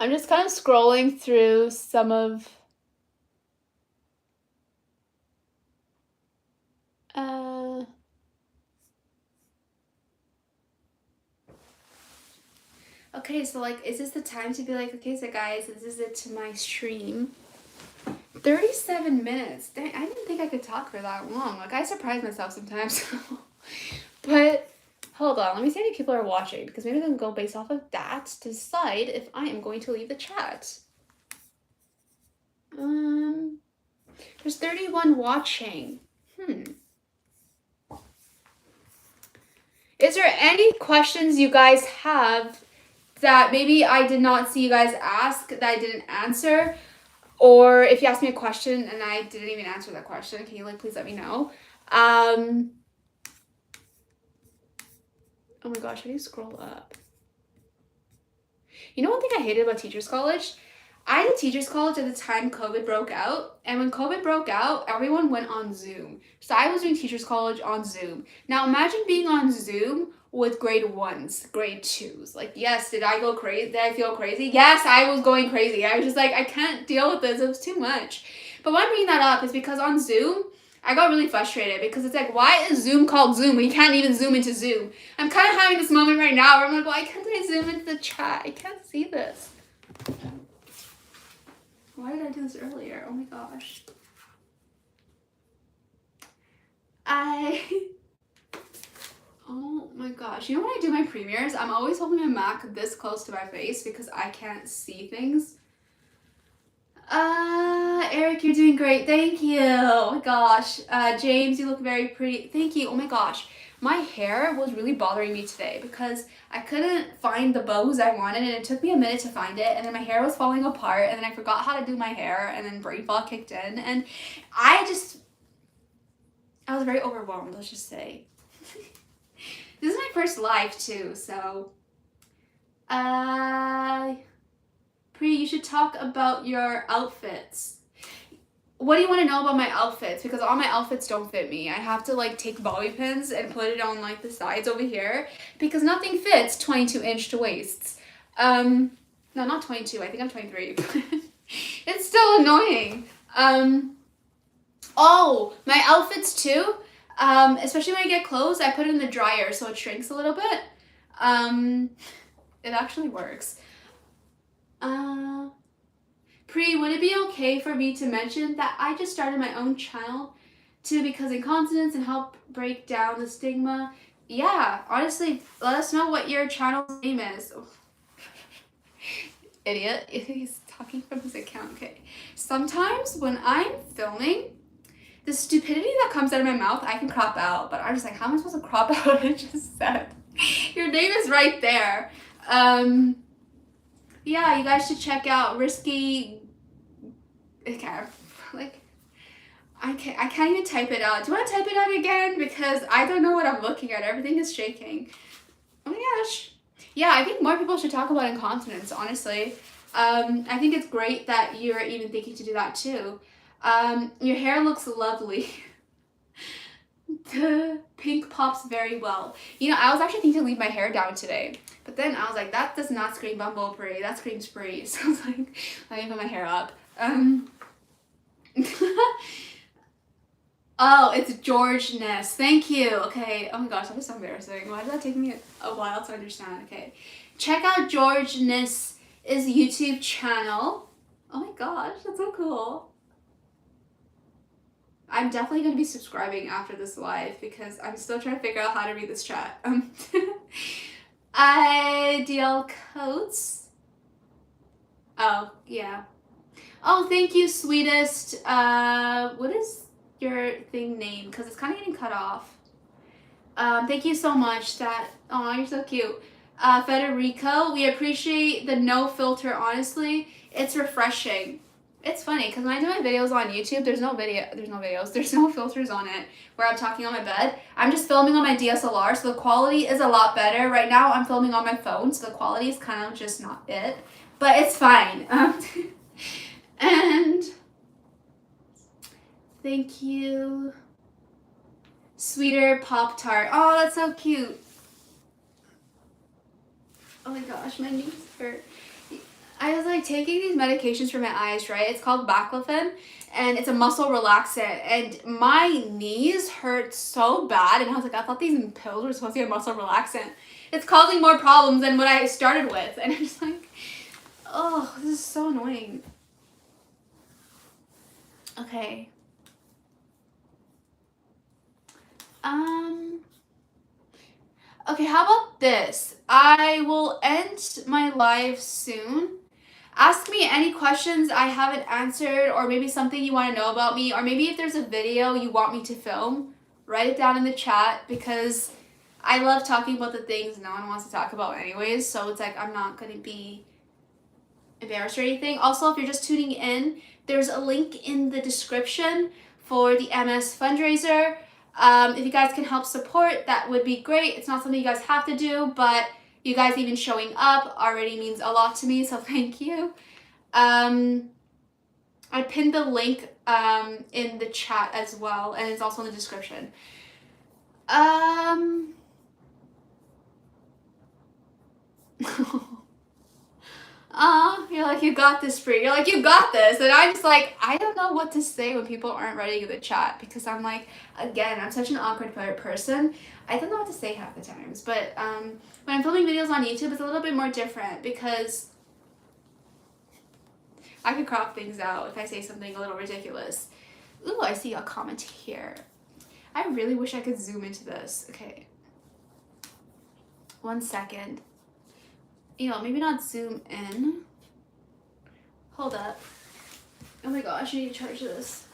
Speaker 1: just kind of scrolling through some of okay, so like, is this the time to be like, okay, so guys, this is it to my stream. 37 minutes. Dang, I didn't think I could talk for that long. Like, I surprise myself sometimes. But hold on, let me see how many people are watching, because maybe they'll go based off of that to decide if I am going to leave the chat. There's 31 watching. Is there any questions you guys have that maybe I did not see you guys ask that I didn't answer? Or if you asked me a question and I didn't even answer that question, can you like please let me know? Oh my gosh, how do you scroll up? You know one thing I hated about Teachers College? I did Teachers College at the time COVID broke out, and when COVID broke out, everyone went on Zoom. So I was doing Teachers College on Zoom. Now imagine being on Zoom with grade 1s, grade 2s. Like, yes, did I go crazy? Did I feel crazy? Yes, I was going crazy. I was just like, I can't deal with this. It was too much. But why I'm bringing that up is because on Zoom, I got really frustrated because it's like, why is Zoom called Zoom when you can't even zoom into Zoom? I'm kind of having this moment right now where I'm like, why can't I zoom into the chat? I can't see this. Why did I do this earlier? Oh my gosh. Oh my gosh. You know when I do my premieres, I'm always holding my Mac this close to my face because I can't see things. Eric, you're doing great. Thank you. Oh my gosh. James, you look very pretty. Thank you. Oh my gosh. my hair was really bothering me today because I couldn't find the bows I wanted, and it took me a minute to find it, and then my hair was falling apart, and then I forgot how to do my hair, and then brain fog kicked in, and I was very overwhelmed, let's just say. This is my first live too, so Pri, you should talk about your outfits. What do you want to know about my outfits? Because all my outfits don't fit me. I have to like take bobby pins and put it on like the sides over here because nothing fits 22-inch to waists. No, not 22. I think I'm 23. It's still annoying. Oh, my outfits too. Especially when I get clothes, I put it in the dryer so it shrinks a little bit. It actually works. Pri, would it be okay for me to mention that I just started my own channel too because incontinence and help break down the stigma? Yeah, honestly, let us know what your channel's name is. Oh. Idiot, he's talking from his account. Okay. Sometimes when I'm filming, the stupidity that comes out of my mouth, I can crop out, but I'm just like, how am I supposed to crop out what I just said? Your name is right there. Yeah, you guys should check out Risky. Okay, like I can't even type it out. Do you want to type it out again? Because I don't know what I'm looking at. Everything is shaking. Oh my gosh. Yeah, I think more people should talk about incontinence, honestly. I think it's great that you're even thinking to do that too. Your hair looks lovely. The pink pops very well. You know, I was actually thinking to leave my hair down today, but then I was like, that does not scream Bumble Spree, that screams Spree. So I was like, let me put my hair up. Oh, it's George Ness. Thank you. Okay. Oh my gosh, that was so embarrassing. Why did that take me a while to understand? Okay. Check out George Ness' YouTube channel. Oh my gosh, that's so cool. I'm definitely going to be subscribing after this live because I'm still trying to figure out how to read this chat. Ideal coats. Oh, yeah. Oh, thank you, sweetest. What is your thing name? Because it's kind of getting cut off. Thank you so much. Oh, you're so cute. Federico, we appreciate the no filter, honestly. It's refreshing. It's funny because when I do my videos on YouTube, there's no filters on it where I'm talking on my bed. I'm just filming on my DSLR, so the quality is a lot better. Right now, I'm filming on my phone, so the quality is kind of just not it, but it's fine. And thank you. Sweeter Pop-Tart. Oh, that's so cute. Oh my gosh, my knees hurt. I was like taking these medications for my eyes, right? It's called baclofen, and it's a muscle relaxant, and my knees hurt so bad, and I was like, I thought these pills were supposed to be a muscle relaxant. It's causing more problems than what I started with, and I'm just like, oh, this is so annoying. Okay. Okay, how about this? I will end my live soon. Ask me any questions I haven't answered, or maybe something you want to know about me, or maybe if there's a video you want me to film, write it down in the chat, because I love talking about the things no one wants to talk about anyways, so it's like I'm not going to be embarrassed or anything. Also, if you're just tuning in, there's a link in the description for the MS fundraiser. If you guys can help support, that would be great. It's not something you guys have to do, but you guys even showing up already means a lot to me, so thank you. I pinned the link in the chat as well, and it's also in the description. You're like, you got this, Bree. You're like, you got this. And I'm just like, I don't know what to say when people aren't writing in the chat, because I'm like, again, I'm such an awkward person. I don't know what to say half the times. But when I'm filming videos on YouTube, it's a little bit more different because I could crop things out if I say something a little ridiculous. Ooh, I see a comment here. I really wish I could zoom into this. Okay. 1 second. You know, maybe not zoom in. Hold up. Oh my gosh, I need to charge this.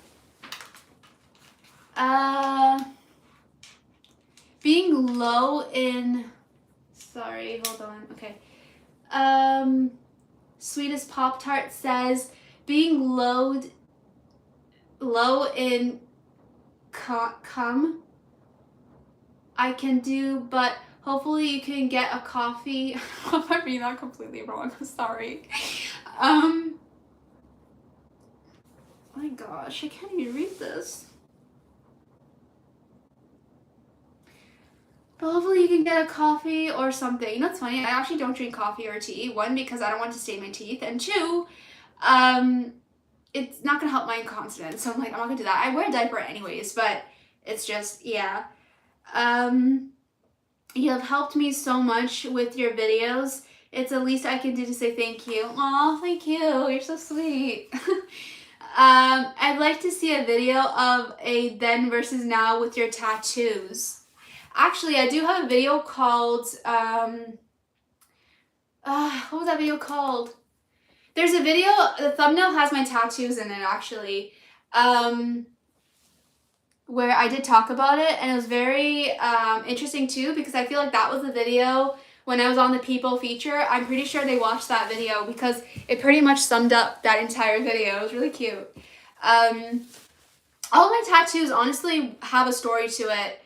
Speaker 1: being low in, sorry, hold on, okay. Sweetest Pop-Tart says, being low in cum, I can do, but hopefully you can get a coffee. If I'm reading that completely wrong, I'm sorry. Oh my gosh, I can't even read this. But hopefully you can get a coffee or something. You know what's funny? I actually don't drink coffee or tea. One, because I don't want to stain my teeth. And two, it's not going to help my incontinence. So I'm like, I'm not going to do that. I wear a diaper anyways, but it's just, yeah. You have helped me so much with your videos. It's the least I can do to say thank you. Aw, thank you. You're so sweet. I'd like to see a video of a then versus now with your tattoos. Actually, I do have a video called, what was that video called? There's a video, the thumbnail has my tattoos in it, actually, where I did talk about it, and it was very interesting, too, because I feel like that was the video when I was on the People feature. I'm pretty sure they watched that video, because it pretty much summed up that entire video. It was really cute. All my tattoos, honestly, have a story to it.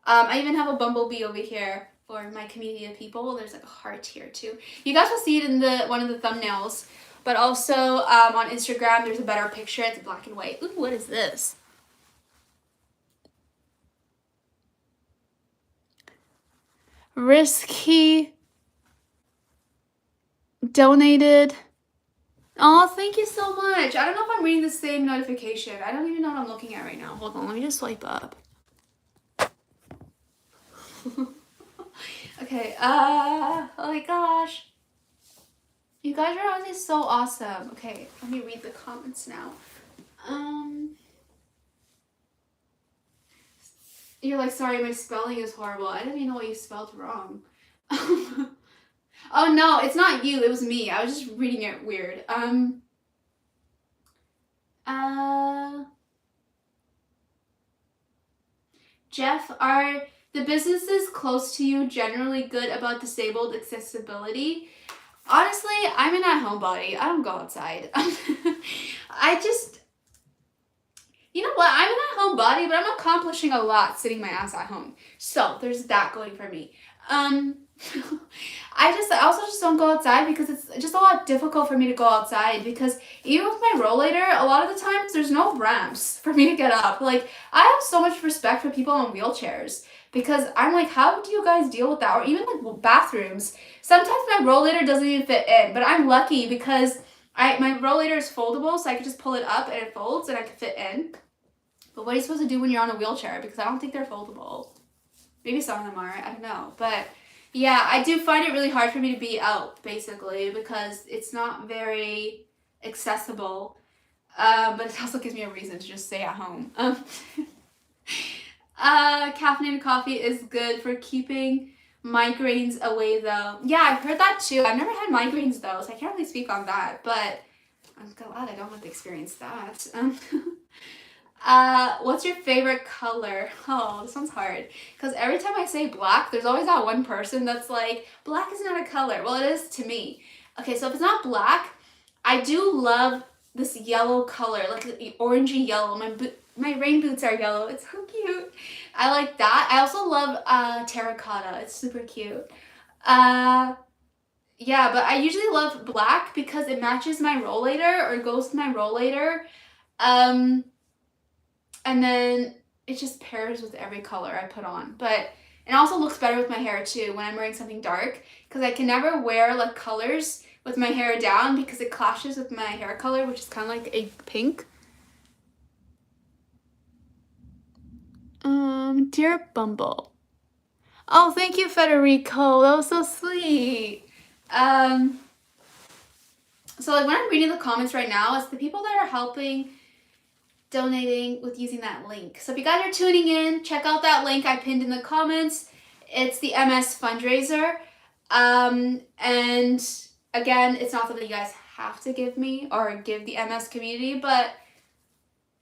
Speaker 1: I even have a bumblebee over here for my community of people. There's like a heart here too. You guys will see it in one of the thumbnails, but also on Instagram there's a better picture. It's black and white. Ooh, what is this? Risky donated. Oh, thank you so much. I don't know if I'm reading the same notification. I don't even know what I'm looking at right now. Hold on, let me just swipe up. Okay, oh my gosh. You guys are always so awesome. Okay, let me read the comments now. You're like, sorry, my spelling is horrible. I didn't even know what you spelled wrong. Oh no, it's not you, it was me. I was just reading it weird. Jeff, are the businesses close to you generally good about disabled accessibility? Honestly, I'm an at-home body. I don't go outside. You know what? I'm an at-home body, but I'm accomplishing a lot sitting my ass at home. So there's that going for me. I also just don't go outside because it's just a lot difficult for me to go outside, because even with my rollator, a lot of the times there's no ramps for me to get up. Like, I have so much respect for people in wheelchairs, because I'm like, how do you guys deal with that? Or even like bathrooms. Sometimes my rollator doesn't even fit in, but I'm lucky because my rollator is foldable, so I can just pull it up and it folds and I can fit in. But what are you supposed to do when you're on a wheelchair? Because I don't think they're foldable. Maybe some of them are, I don't know. But yeah, I do find it really hard for me to be out, basically, because it's not very accessible. But it also gives me a reason to just stay at home. Caffeinated coffee is good for keeping migraines away, though. Yeah, I've heard that too. I've never had migraines, though, so I can't really speak on that. But I'm glad I don't have to experience that. What's your favorite color? Oh, this one's hard. Because every time I say black, there's always that one person that's like, black is not a color. Well, it is to me. Okay, so if it's not black, I do love this yellow color, like the orangey yellow. My rain boots are yellow. It's so cute. I like that. I also love terracotta. It's super cute. Yeah, but I usually love black because it matches my rollator, or goes with my rollator. And then it just pairs with every color I put on. But it also looks better with my hair too when I'm wearing something dark, because I can never wear like colors with my hair down because it clashes with my hair color, which is kind of like a pink. Dear Bumble. Oh, thank you, Federico. That was so sweet. So like when I'm reading the comments right now, it's the people that are helping donating with using that link. So if you guys are tuning in, check out that link I pinned in the comments. It's the MS fundraiser. And again, it's not something you guys have to give me or give the MS community, but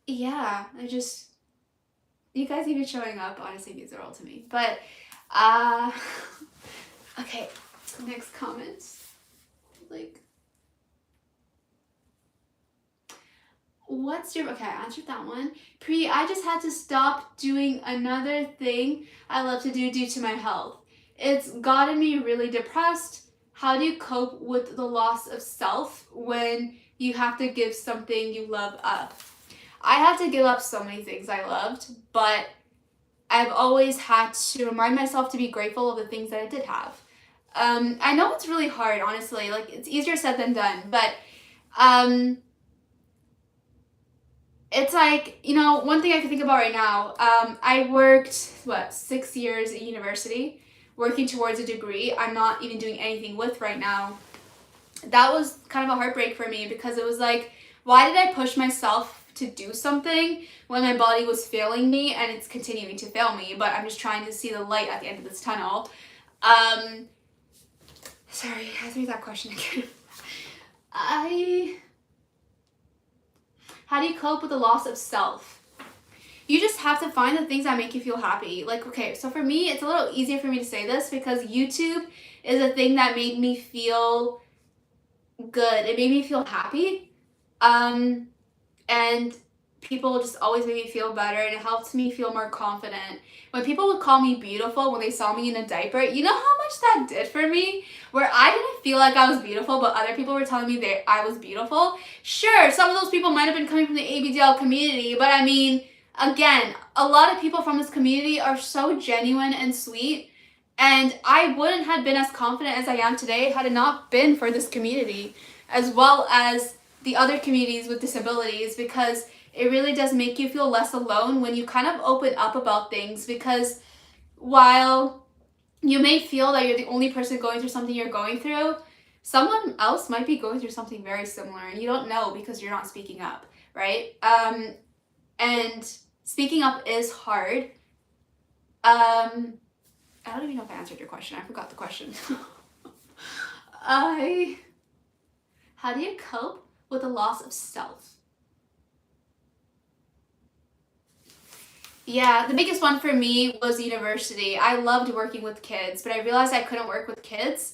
Speaker 1: yeah, you guys even showing up honestly means the world to me. But Okay, next comment. Like, what's your, okay, I answered that one. Pri, I just had to stop doing another thing I love to do due to my health. It's gotten me really depressed. How do you cope with the loss of self when you have to give something you love up? I had to give up so many things I loved, but I've always had to remind myself to be grateful of the things that I did have. I know it's really hard, honestly. Like, it's easier said than done, but it's like, you know, one thing I can think about right now, I worked, 6 years at university, working towards a degree I'm not even doing anything with right now. That was kind of a heartbreak for me because it was like, why did I push myself to do something when my body was failing me and it's continuing to fail me, but I'm just trying to see the light at the end of this tunnel. Sorry, ask me that question again. How do you cope with the loss of self? You just have to find the things that make you feel happy. Like, okay, so for me, it's a little easier for me to say this because YouTube is a thing that made me feel good. It made me feel happy. And people just always made me feel better, and it helped me feel more confident. When people would call me beautiful when they saw me in a diaper, you know how much that did for me? Where I didn't feel like I was beautiful, but other people were telling me that I was beautiful. Sure, some of those people might have been coming from the ABDL community, but I mean, again, a lot of people from this community are so genuine and sweet, and I wouldn't have been as confident as I am today had it not been for this community, as well as the other communities with disabilities, because it really does make you feel less alone when you kind of open up about things, because while you may feel that you're the only person going through something you're going through, someone else might be going through something very similar and you don't know because you're not speaking up, right? And speaking up is hard. I don't even know if I answered your question. I forgot the question. How do you cope with the loss of self? Yeah, the biggest one for me was university. I loved working with kids, but I realized I couldn't work with kids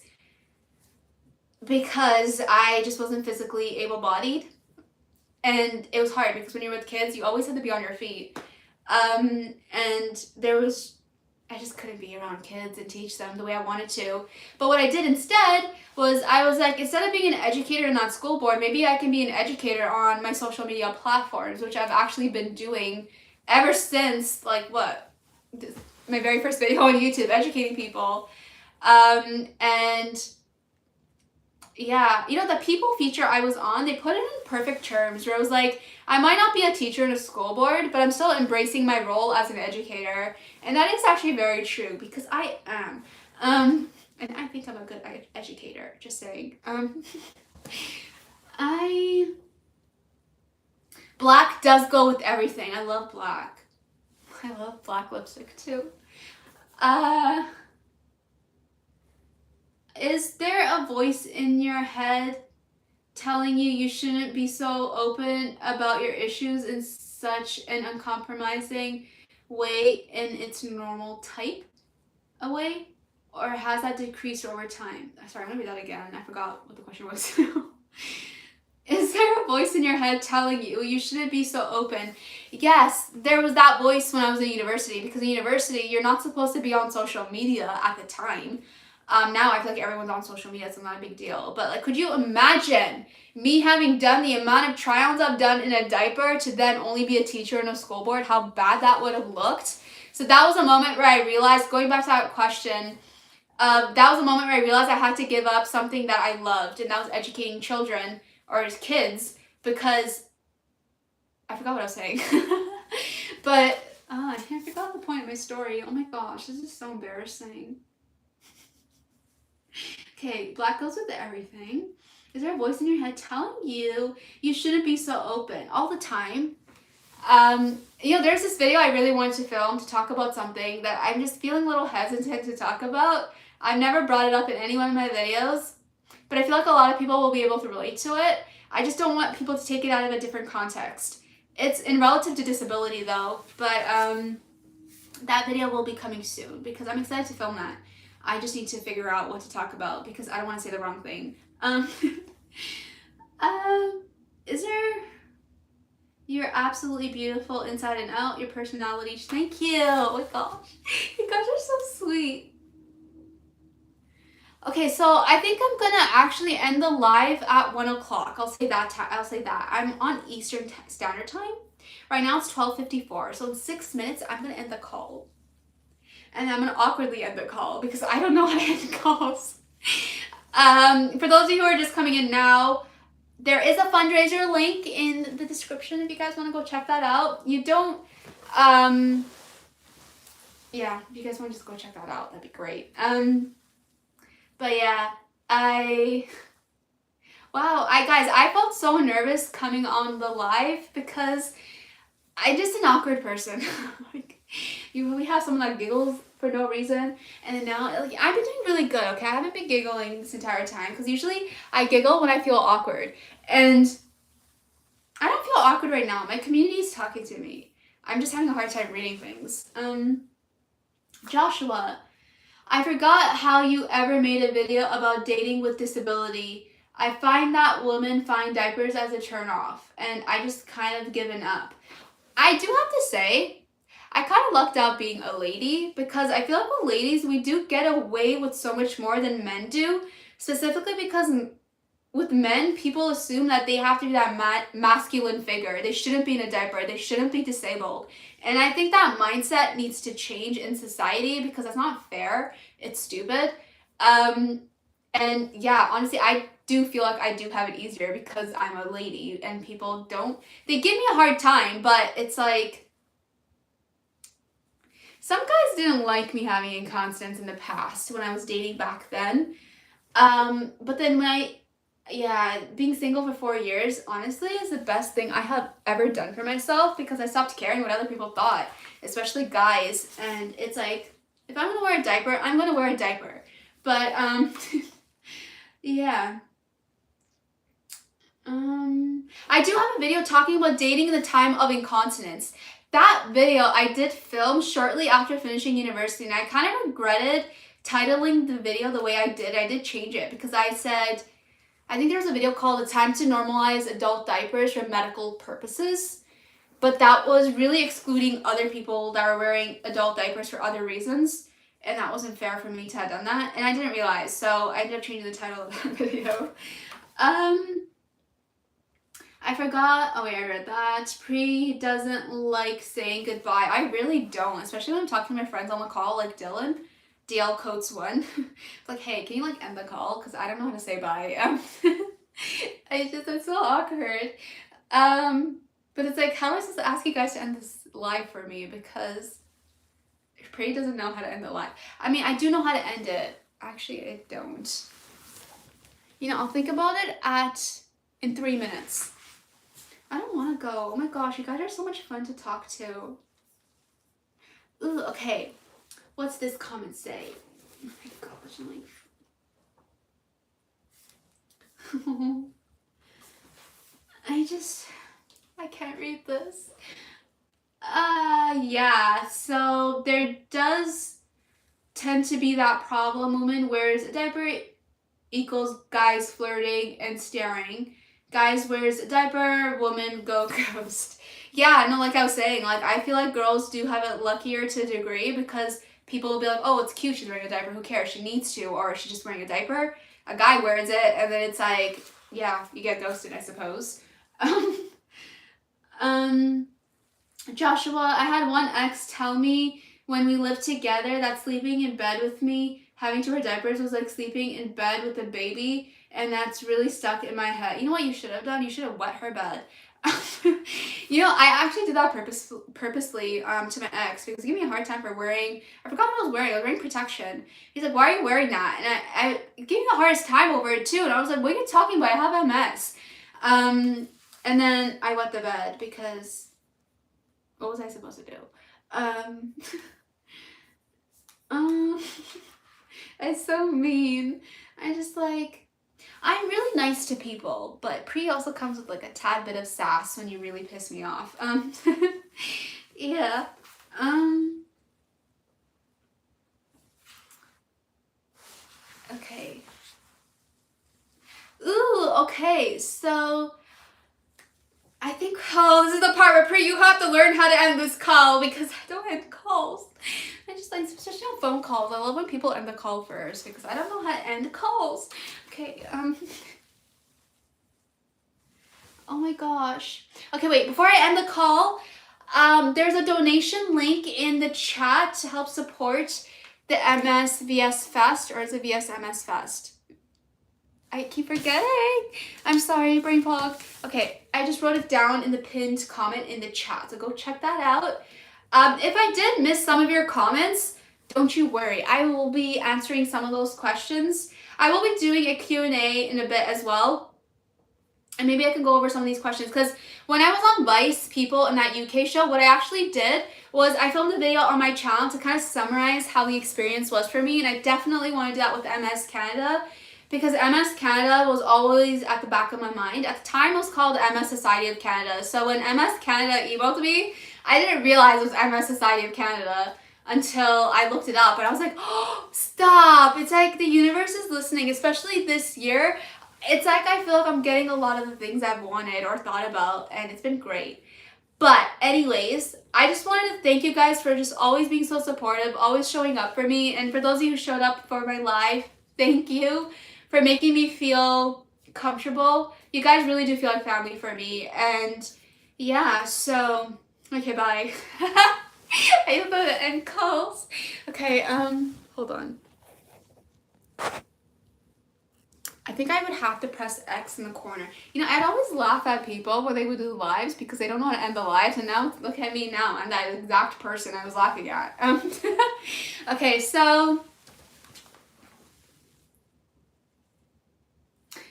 Speaker 1: because I just wasn't physically able-bodied. And it was hard because when you're with kids, you always have to be on your feet. And I just couldn't be around kids and teach them the way I wanted to. But what I did instead was I was like, instead of being an educator in that school board, maybe I can be an educator on my social media platforms, which I've actually been doing ever since, like, my very first video on YouTube, educating people. And yeah, you know, the people feature I was on, they put it in perfect terms where I was like, I might not be a teacher in a school board, but I'm still embracing my role as an educator. And that is actually very true because I am. And I think I'm a good educator, just saying. Black does go with everything. I love black. I love black lipstick too. Is there a voice in your head telling you shouldn't be so open about your issues in such an uncompromising way in its normal type a way? Or has that decreased over time? Sorry, I'm gonna read that again. I forgot what the question was. Is there a voice in your head telling you shouldn't be so open? Yes, there was that voice when I was in university, because in university, you're not supposed to be on social media at the time. Now I feel like everyone's on social media, so not a big deal. But like, could you imagine me having done the amount of try-ons I've done in a diaper to then only be a teacher in a school board, how bad that would have looked? So that was a moment where I realized, going back to that question, that was a moment where I realized I had to give up something that I loved, and that was educating children or kids, because I forgot what I was saying. But I forgot the point of my story. Oh my gosh, this is so embarrassing. Okay, black goes with everything. Is there a voice in your head telling you shouldn't be so open all the time? You know, there's this video I really wanted to film to talk about something that I'm just feeling a little hesitant to talk about. I've never brought it up in any one of my videos, but I feel like a lot of people will be able to relate to it. I just don't want people to take it out of a different context. It's in relative to disability though, but that video will be coming soon because I'm excited to film that. I just need to figure out what to talk about because I don't want to say the wrong thing. Is there... You're absolutely beautiful inside and out. Your personality... Thank you. Oh my gosh. You guys are so sweet. Okay, so I think I'm gonna actually end the live at 1 o'clock. I'll say that. I'm on Eastern Standard Time. Right now it's 12:54. So in 6 minutes, I'm gonna end the call. And I'm gonna awkwardly end the call because I don't know how to end calls. For those of you who are just coming in now, there is a fundraiser link in the description if you guys want to go check that out. You don't, yeah, if you guys want to just go check that out, that'd be great. But yeah, guys, I felt so nervous coming on the live because I'm just an awkward person. Like, you really have someone that giggles for no reason, and then now, like, I've been doing really good, okay? I haven't been giggling this entire time, because usually I giggle when I feel awkward, and I don't feel awkward right now. My community is talking to me. I'm just having a hard time reading things. Joshua, I forgot how you ever made a video about dating with disability. I find that women find diapers as a turnoff, and I just kind of given up. I do have to say, I kind of lucked out being a lady because I feel like with ladies, we do get away with so much more than men do, specifically because with men, people assume that they have to be that masculine figure. They shouldn't be in a diaper. They shouldn't be disabled. And I think that mindset needs to change in society because that's not fair. It's stupid. And yeah, honestly, I do feel like I do have it easier because I'm a lady and people don't, they give me a hard time, but it's like, some guys didn't like me having incontinence in the past when I was dating back then. But then when being single for 4 years, honestly, is the best thing I have ever done for myself because I stopped caring what other people thought, especially guys. And it's like, if I'm gonna wear a diaper, I'm gonna wear a diaper. But, yeah. I do have a video talking about dating in the time of incontinence. That video I did film shortly after finishing university, and I kind of regretted titling the video the way I did. I did change it because I said, I think there was a video called "The Time to Normalize Adult Diapers for Medical Purposes," but that was really excluding other people that were wearing adult diapers for other reasons, and that wasn't fair for me to have done that, and I didn't realize, so I ended up changing the title of that video. I forgot, oh wait, I read that. Pri doesn't like saying goodbye. I really don't, especially when I'm talking to my friends on the call, like Dylan, DL Coates 1. It's like, hey, can you like end the call? Because I don't know how to say bye. It's so awkward. But it's like, how am I supposed to ask you guys to end this live for me? Because Pri doesn't know how to end the live. I mean, I do know how to end it. Actually, I don't. You know, I'll think about it in 3 minutes. I don't want to go. Oh my gosh, you guys are so much fun to talk to. Ooh, okay. What's this comment say? Oh my gosh, I'm like... I can't read this. Yeah, so there does tend to be that problem, woman wears a diaper equals guys flirting and staring. Guys wears a diaper, woman go ghost. Yeah, no, like I was saying, like I feel like girls do have it luckier to a degree because people will be like, oh, it's cute, she's wearing a diaper, who cares, she needs to, or she's just wearing a diaper. A guy wears it, and then it's like, yeah, you get ghosted, I suppose. Joshua, I had one ex tell me when we lived together that sleeping in bed with me, having to wear diapers was like sleeping in bed with a baby. And that's really stuck in my head. You know what you should have done? You should have wet her bed. You know, I actually did that purposely to my ex because he gave me a hard time for wearing, I forgot what I was wearing protection. He's like, why are you wearing that? And I gave me the hardest time over it too. And I was like, what are you talking about? I have MS. And then I wet the bed because, what was I supposed to do? It's so mean. I just like, I'm really nice to people, but Pri also comes with like a tad bit of sass when you really piss me off. Yeah. Okay. Ooh, okay, so I think, oh, this is the part where Pri, you have to learn how to end this call because I don't end calls. I just like, especially on phone calls, I love when people end the call first because I don't know how to end calls. Okay, oh my gosh. Okay, wait, before I end the call, there's a donation link in the chat to help support the MSCFEST, or is it vsMSFEST? I keep forgetting. I'm sorry, brain fog. Okay, I just wrote it down in the pinned comment in the chat, so go check that out. If I did miss some of your comments, don't you worry. I will be answering some of those questions. I will be doing a Q&A in a bit as well. And maybe I can go over some of these questions because when I was on Vice People in that UK show, what I actually did was I filmed a video on my channel to kind of summarize how the experience was for me, and I definitely want to do that with MSCanada because MSCanada was always at the back of my mind. At the time, it was called MS Society of Canada. So when MSCanada emailed me, I didn't realize it was MS Society of Canada until I looked it up, and I was like, oh, stop. It's like the universe is listening, especially this year. It's like I feel like I'm getting a lot of the things I've wanted or thought about, and it's been great. But anyways, I just wanted to thank you guys for just always being so supportive, always showing up for me. And for those of you who showed up for my live, thank you for making me feel comfortable. You guys really do feel like family for me. And yeah, so, okay, bye. I don't know the end calls. Okay, hold on. I think I would have to press X in the corner. You know, I'd always laugh at people when they would do lives because they don't know how to end the lives, and now look at me now. I'm that exact person I was laughing at. Okay, so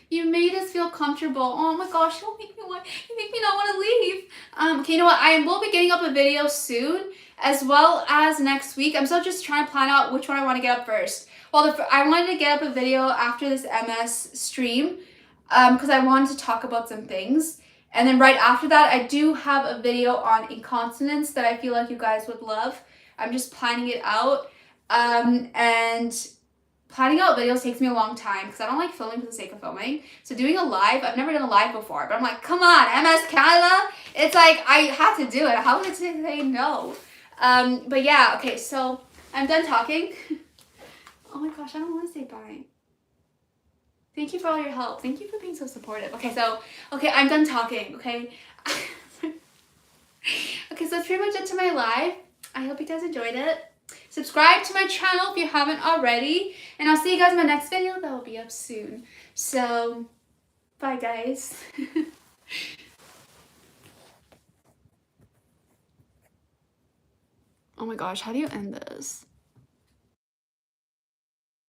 Speaker 1: you made us feel comfortable. Oh my gosh, you make me not want to leave. Okay, you know what? I will be getting up a video soon, as well as next week. I'm still just trying to plan out which one I want to get up first. Well, I wanted to get up a video after this MS stream because I wanted to talk about some things. And then right after that, I do have a video on incontinence that I feel like you guys would love. I'm just planning it out. And planning out videos takes me a long time because I don't like filming for the sake of filming. So doing a live, I've never done a live before, but I'm like, come on, MSCanada. It's like, I have to do it. How would I say no? But yeah, okay, so I'm done talking. Oh my gosh, I don't want to say bye. Thank you for all your help. Thank you for being so supportive. Okay, I'm done talking, okay? Okay, so that's pretty much it to my live. I hope you guys enjoyed it. Subscribe to my channel if you haven't already. And I'll see you guys in my next video that will be up soon. So, bye guys. Oh my gosh, how do you end this?